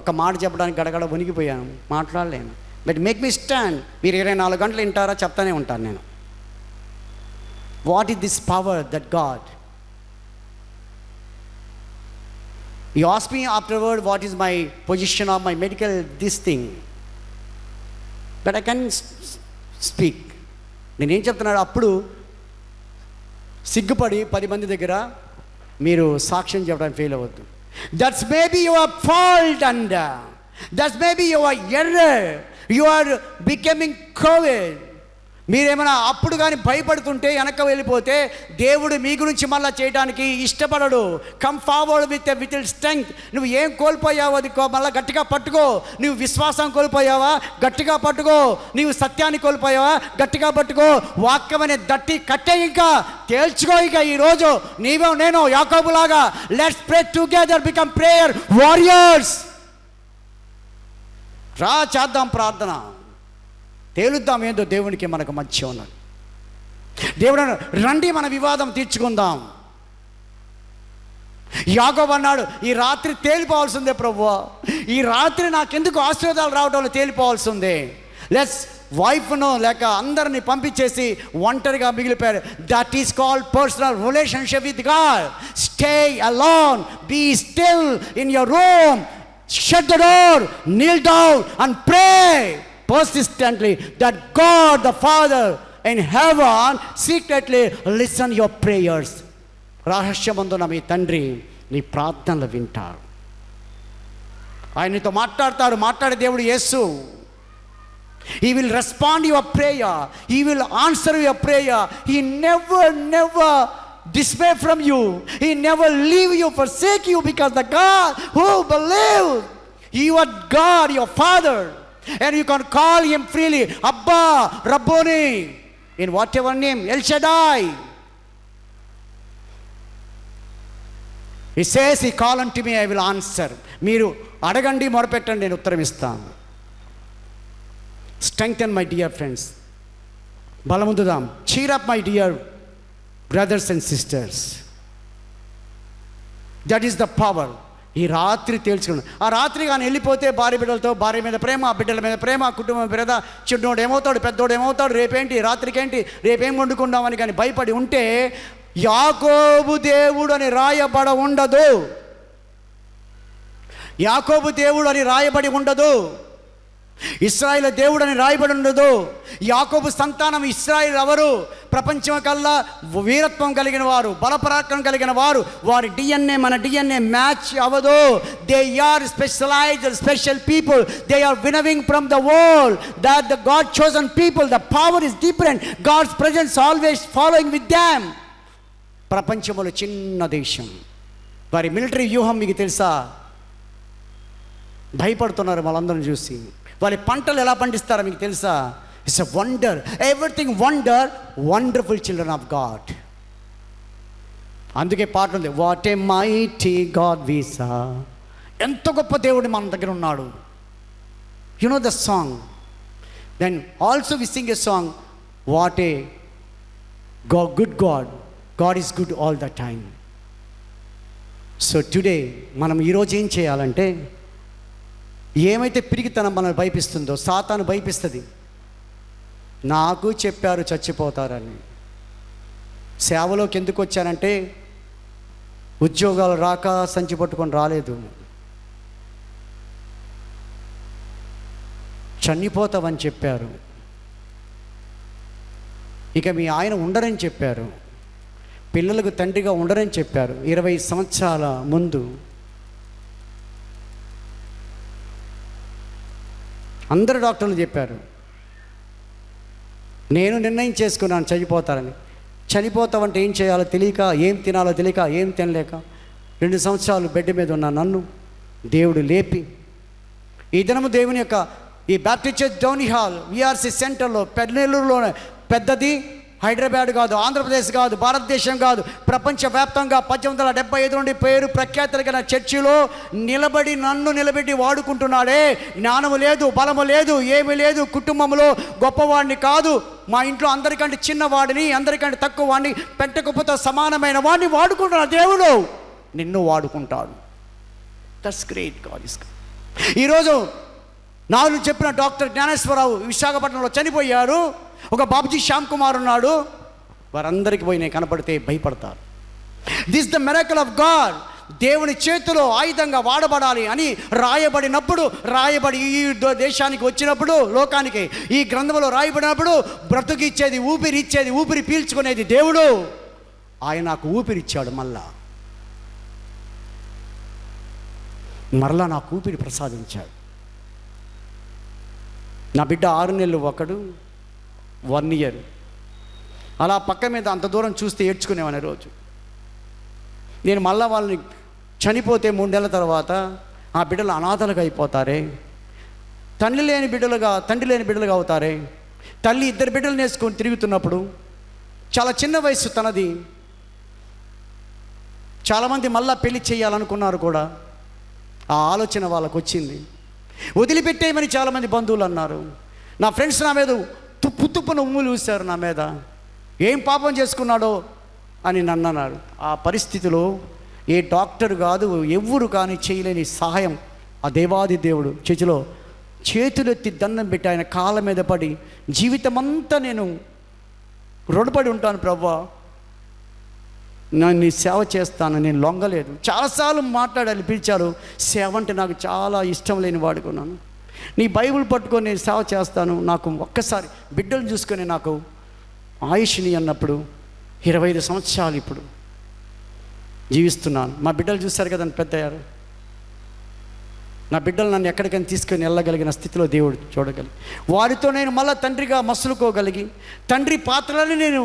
ఒక మాట చెప్పడానికి గడగడ వణికిపోయాను, మాట్లాడలేను. But make me stand. మీరు 24 గంటలు వింటారా? చెప్తానే ఉంటాను నేను. What is this power that God? You ask me afterward what is my position of my medical this thing, but I can speak. నేనేం చెప్తున్నాడు? అప్పుడు సిగ్గుపడి 10 మంది దగ్గర మీరు సాక్ష్యం చెప్పడానికి ఫెయిల్ అవ్వద్దు. That's maybe your fault and that's maybe your error. You are becoming Covid. మీరేమైనా అప్పుడు కానీ భయపడుతుంటే వెనక వెళ్ళిపోతే దేవుడు మీ గురించి మళ్ళీ చేయడానికి ఇష్టపడడు. Come forward with with strength. నువ్వు ఏం కోల్పోయావో అది మళ్ళీ గట్టిగా పట్టుకో. నువ్వు విశ్వాసం కోల్పోయావా? గట్టిగా పట్టుకో. నీవు సత్యాన్ని కోల్పోయావా? గట్టిగా పట్టుకో. వాక్యం అనే దట్టి కట్టే, ఇంకా తేల్చుకో. ఇక ఈరోజు నీవో నేను యాకోబులాగా let's pray together, become prayer warriors. రా చేద్దాం ప్రార్థన, తేలుద్దాం ఏందో దేవునికి మనకు మధ్య ఉన్నది. దేవుడు రండి మన వివాదం తీర్చుకుందాం. యాకోబు అన్నాడు, ఈ రాత్రి తేలిపోవాల్సిందే ప్రభువా, ఈ రాత్రి నాకెందుకు ఆశీర్వాదాలు రావడంలో తేలిపోవాల్సిందే. లెట్స్ వైఫ్ను లేక అందరిని పంపించేసి ఒంటరిగా మిగిలిపోయారు. That is called personal relationship with God. Stay alone, be still in your room, shut the door, kneel down and pray persistently that God the Father in heaven secretly listen your prayers. రహస్యమందున మీ తండ్రి నీ ప్రార్థనలు వింటారు. ఆయన నీతో మాట్లాడతాడు. మాట్లాడే దేవుడు యేసు. He will respond your prayer. He will answer your prayer. He never dismay from you. He never leave you, forsake you, because the God who believes your God, your Father, and you can call him freely, Abba, Rabboni, in whatever name, El Shaddai. He says, he call unto me, I will answer. మీరు అడగండి, మొరపెట్టండి, నేను ఉత్తరం ఇస్తాను. Strengthen my dear friends. బలముందుదాం. Cheer up my dear brothers and sisters. That is the power. ఈ రాత్రి తేల్చుకున్నాడు. ఆ రాత్రి కానీ వెళ్ళిపోతే భార్య బిడ్డలతో, భార్య మీద ప్రేమ, బిడ్డల మీద ప్రేమ, కుటుంబం మీద చిన్నోడు ఏమవుతాడు, పెద్దోడు ఏమవుతాడు, రేపేంటి, రాత్రికేంటి, రేపేం వండుకుందామని కానీ భయపడి ఉంటే యాకోబు దేవుడు అని రాయబడ ఉండదు. యాకోబు దేవుడు అని రాయబడి ఉండదు. ఇశ్రాయేలు దేవుడు అని రాయబడి ఉండదు. యాకోబు సంతానం ఇశ్రాయేలు ఎవరు? ప్రపంచం కల్లా వీరత్వం కలిగిన వారు, బలపరాక్రమం కలిగిన వారు. వారి డిఎన్ఏ మన డిఎన్ఏ మ్యాచ్ అవ్వదు. They are specialized special people. They are winnowing from the world. That the God chosen people. The power is different. God's presence always following with them. ప్రపంచంలో చిన్న దేశం. వారి మిలిటరీ వ్యూహం మీకు తెలుసా? భయపడుతున్నారు వాళ్ళందరిని చూసి. వాళ్ళ పంటలు ఎలా పండిస్తారో మీకు తెలుసా? It's a wonder. Everything wonder. Wonderful children of God. అందుకే పాట ఉంది, what a mighty God we serve. ఎంత గొప్ప దేవుడు మన దగ్గర ఉన్నాడు. You know the song. Then also we sing a song, what a good God. God is good all the time. So today మనం ఈరోజు ఏం చేయాలంటే, ఏమైతే పిరిగితనం మనల్ని భయపిస్తుందో, సాతాను భయపిస్తుంది. నాకు చెప్పారు చచ్చిపోతారని. సేవలోకి ఎందుకు వచ్చానంటే ఉద్యోగాలు రాక సంచి పట్టుకొని రాలేదు. చనిపోతావని చెప్పారు, ఇక మీ ఆయన ఉండరని చెప్పారు, పిల్లలకు తండ్రిగా ఉండరని చెప్పారు 20 సంవత్సరాల ముందు. అందరు డాక్టర్లు చెప్పారు. నేను నిర్ణయం చేసుకున్నాను చనిపోతారని. చనిపోతావంటే ఏం చేయాలో తెలియక, ఏం తినాలో తెలియక, ఏం తినలేక 2 సంవత్సరాలు బెడ్ మీద ఉన్న నన్ను దేవుడు లేపి ఈ దినము దేవుని యొక్క ఈ Baptist church Downey hall VRC సెంటర్లో పెద్దనెల్లూరులోనే, పెద్దది హైదరాబాద్ కాదు, ఆంధ్రప్రదేశ్ కాదు, భారతదేశం కాదు, ప్రపంచవ్యాప్తంగా 1875 నుండి పేరు ప్రఖ్యాతులు గల చర్చిలో నన్ను నిలబెట్టి వాడుకుంటున్నాడే. జ్ఞానము లేదు, బలము లేదు, ఏమీ లేదు, కుటుంబంలో గొప్పవాడిని కాదు, మా ఇంట్లో అందరికంటే చిన్నవాడిని, అందరికంటే తక్కువ వాడిని, పెట్టకుప్పతో సమానమైన వాడిని వాడుకుంటున్నాడు దేవుడు. నిన్ను వాడుకుంటాడు. That's great God is. ఈరోజు నాకు చెప్పిన డాక్టర్ జ్ఞానేశ్వరరావు విశాఖపట్నంలో చనిపోయారు. ఒక బాబుజీ శ్యామ్ కుమార్ ఉన్నాడు. వారందరికీ పోయి నేను కనపడితే భయపడతారు. This the miracle of God. దేవుని చేతిలో ఆయుధంగా వాడబడాలి అని రాయబడి ఈ దేశానికి వచ్చినప్పుడు, లోకానికి ఈ గ్రంథంలో రాయబడినప్పుడు బ్రతుకిచ్చేది, ఊపిరి పీల్చుకునేది దేవుడు. ఆయన నాకు ఊపిరిచ్చాడు. మరలా నాకు ఊపిరి ప్రసాదించాడు. నా బిడ్డ 6 నెలలు, ఒకడు 1 ఇయర్. అలా పక్క మీద అంత దూరం చూస్తే ఏడ్చుకునేవాని రోజు. నేను మళ్ళా వాళ్ళని చనిపోతే 3 నెలల తర్వాత ఆ బిడ్డలు అనాథలుగా అయిపోతారే, తండ్రి లేని బిడ్డలుగా అవుతారే. తల్లి 2 బిడ్డలు నేర్చుకొని తిరుగుతున్నప్పుడు, చాలా చిన్న వయసు తనది. చాలామంది మళ్ళా పెళ్లి చేయాలనుకున్నారు కూడా. ఆ ఆలోచన వాళ్ళకు వచ్చింది. వదిలిపెట్టేయమని చాలామంది బంధువులు అన్నారు. నా ఫ్రెండ్స్ నా మీద తుప్పున ఉమ్ములు చూశారు నా మీద. ఏం పాపం చేసుకున్నాడో అని నన్ను అన్నారు. ఆ పరిస్థితిలో ఏ డాక్టర్ కాదు, ఎవ్వరు కానీ చేయలేని సహాయం ఆ దేవాది దేవుడు చర్చిలో చేతులెత్తి దండం పెట్టి ఆయన కాళ్ళ మీద పడి, జీవితమంతా నేను రుణపడి ఉంటాను ప్రభువా, నీ సేవ చేస్తాను, నేను లొంగలేదు. చాలాసార్లు మాట్లాడాలి, పిలిచారు. సేవ అంటే నాకు చాలా ఇష్టం లేని వాడుకున్నాను. నీ బైబిల్ పట్టుకొని నేను సేవ చేస్తాను, నాకు ఒక్కసారి బిడ్డలు చూసుకొని నాకు ఆయుష్ని అన్నప్పుడు 25 సంవత్సరాలు ఇప్పుడు జీవిస్తున్నాను. మా బిడ్డలు చూశారు కదా, పెద్దయ్యారు. నా బిడ్డలు నన్ను ఎక్కడికైనా తీసుకొని వెళ్ళగలిగిన స్థితిలో దేవుడు చూడగలిగి, వారితో నేను మళ్ళీ తండ్రిగా మసులుకోగలిగి, తండ్రి పాత్రలని నేను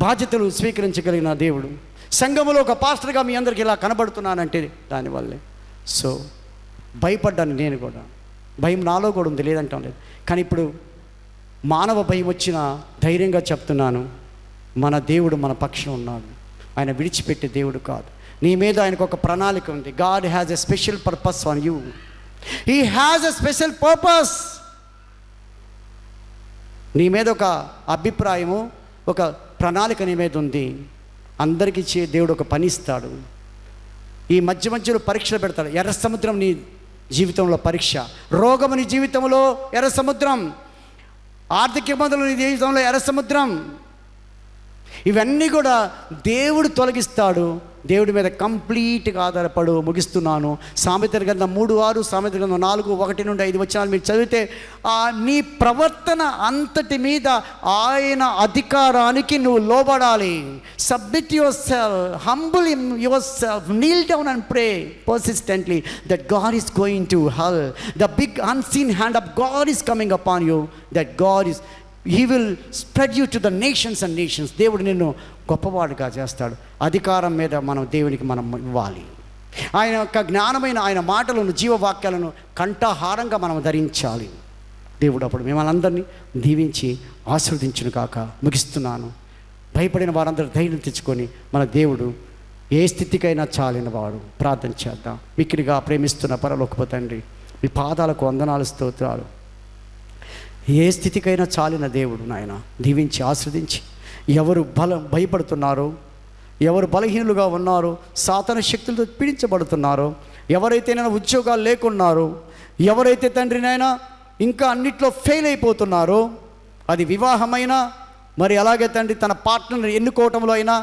బాధ్యతలు స్వీకరించగలిగిన దేవుడు. సంఘములో ఒక పాస్టర్గా మీ అందరికీ ఇలా కనబడుతున్నానంటే దానివల్లే. సో భయపడ్డాను నేను కూడా. భయం నాలో కూడా ఉంది, లేదంటాం లేదు. కానీ ఇప్పుడు మానవ భయం వచ్చిన ధైర్యంగా చెప్తున్నాను, మన దేవుడు మన పక్షం ఉన్నాడు. ఆయన విడిచిపెట్టే దేవుడు కాదు. నీ మీద ఆయనకు ఒక ప్రణాళిక ఉంది. God has a special purpose on you. He has a special purpose. నీ మీద ఒక అభిప్రాయము, ఒక ప్రణాళిక నీ మీద ఉంది. అందరికీ దేవుడు ఒక పని ఇస్తాడు. ఈ మధ్యలో పరీక్షలు పెడతాడు. ఎర్ర సముద్రం నీ జీవితంలో పరీక్ష, రోగము నీ జీవితంలో ఎర్ర సముద్రం, ఆర్థిక ఇబ్బందులు నీ జీవితంలో ఎర్ర సముద్రం. ఇవన్నీ కూడా దేవుడు తొలగిస్తాడు. దేవుడి మీద కంప్లీట్గా ఆధారపడు. ముగిస్తున్నాను. సామెతల గ్రంథం 3:6, సామెతల గ్రంథం 4:1-5 వచనాలు మీరు చదివితే, నీ ప్రవర్తన అంతటి మీద ఆయన అధికారానికి నువ్వు లోబడాలి. Submit your self, humble your self, kneel down and pray persistently that God is going to help. The big unseen hand of God is coming upon you. That God is He will spread you to the nations and nations. దేవుడు నిన్ను గొప్పవాడిగా చేస్తాడు. అధికారం మీద మనం దేవునికి మనం ఇవ్వాలి. ఆయన యొక్క జ్ఞానమైన ఆయన మాటలను, జీవవాక్యాలను కంఠహారంగా మనం ధరించాలి. దేవుడు అప్పుడు మిమ్మల్ని అందరినీ దీవించి ఆశీర్వదించును కాక. ముగిస్తున్నాను. భయపడిన వారందరూ ధైర్యం తెచ్చుకొని, మన దేవుడు ఏ స్థితికైనా చాలిన వాడు. ప్రార్థన చేద్దాం. మిక్కిలిగా ప్రేమిస్తున్న పరలోకపు తండ్రి, మీ పాదాలకు వందనాలు, స్తోత్రాలు. ఏ స్థితికైనా చాలిన దేవుడు నాయన, దీవించి ఆశ్రదించి, ఎవరు భయపడుతున్నారో, ఎవరు బలహీనులుగా ఉన్నారో, సాతాను శక్తులతో పీడించబడుతున్నారో, ఎవరైతే నేను ఉద్యోగాలు లేకున్నారో, ఎవరైతే తండ్రి నాయన ఇంకా అన్నిట్లో ఫెయిల్ అయిపోతున్నారో, అది వివాహమైనా, మరి అలాగే తండ్రి తన పార్ట్నర్ ఎన్నుకోవటంలో అయినా,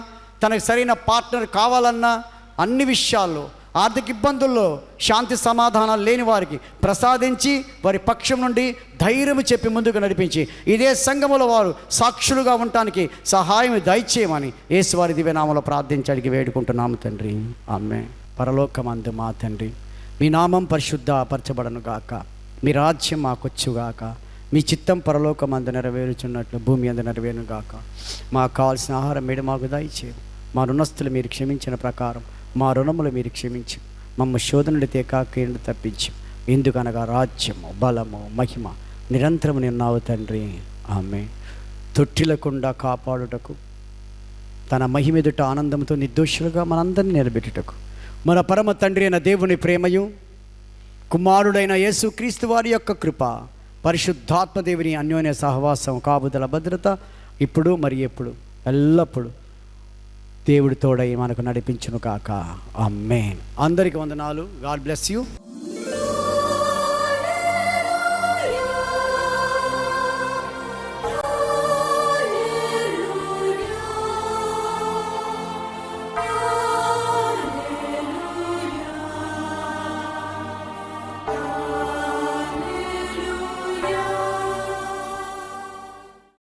తనకు సరైన పార్ట్నర్ కావాలన్నా, అన్ని విషయాల్లో, ఆర్థిక ఇబ్బందుల్లో శాంతి సమాధానాలు లేని వారికి ప్రసాదించి వారి పక్షం నుండి ధైర్యం చెప్పి ముందుకు నడిపించి ఇదే సంఘములో వారు సాక్షులుగా ఉండటానికి సహాయం దయచేయమని యేసువారి దివ్యనామములో ప్రార్థించడానికి వేడుకుంటున్నాము తండ్రి. ఆమేన్. పరలోకమందు మా తండ్రి, మీ నామం పరిశుద్ధపరచబడను గాక, మీ రాజ్యం మాకొచ్చుగాక, మీ చిత్తం పరలోకమందు నెరవేరుచున్నట్లు భూమి అందు నెరవేరును గాక. మాకు కావాల్సిన ఆహారం మీరు మాకు దయచేయండి. మా రుణస్తులు మీరు క్షమించిన ప్రకారం మా రుణములు మీరు క్షమించి మమ్మ శోధనుడి తేకాకేండు తప్పించి, ఎందుకనగా రాజ్యము, బలము, మహిమ నిరంతరము నిన్నావు తండ్రి. ఆమేన్. తొట్టిలకుండా కాపాడుటకు, తన మహిమెదుట ఆనందంతో నిర్దోషులుగా మనందరినీ నిలబెట్టుటకు మన పరమ తండ్రి అయిన దేవుని ప్రేమయు, కుమారుడైన యేసుక్రీస్తు వారి యొక్క కృప, పరిశుద్ధాత్మ దేవుని అన్యోన్య సహవాసం, కాపుదల, భద్రత ఇప్పుడు మరి ఎప్పుడు ఎల్లప్పుడూ దేవుడి తోడై మనకు నడిపించును కాక. ఆమేన్. అందరికి వందనాలు. God bless you.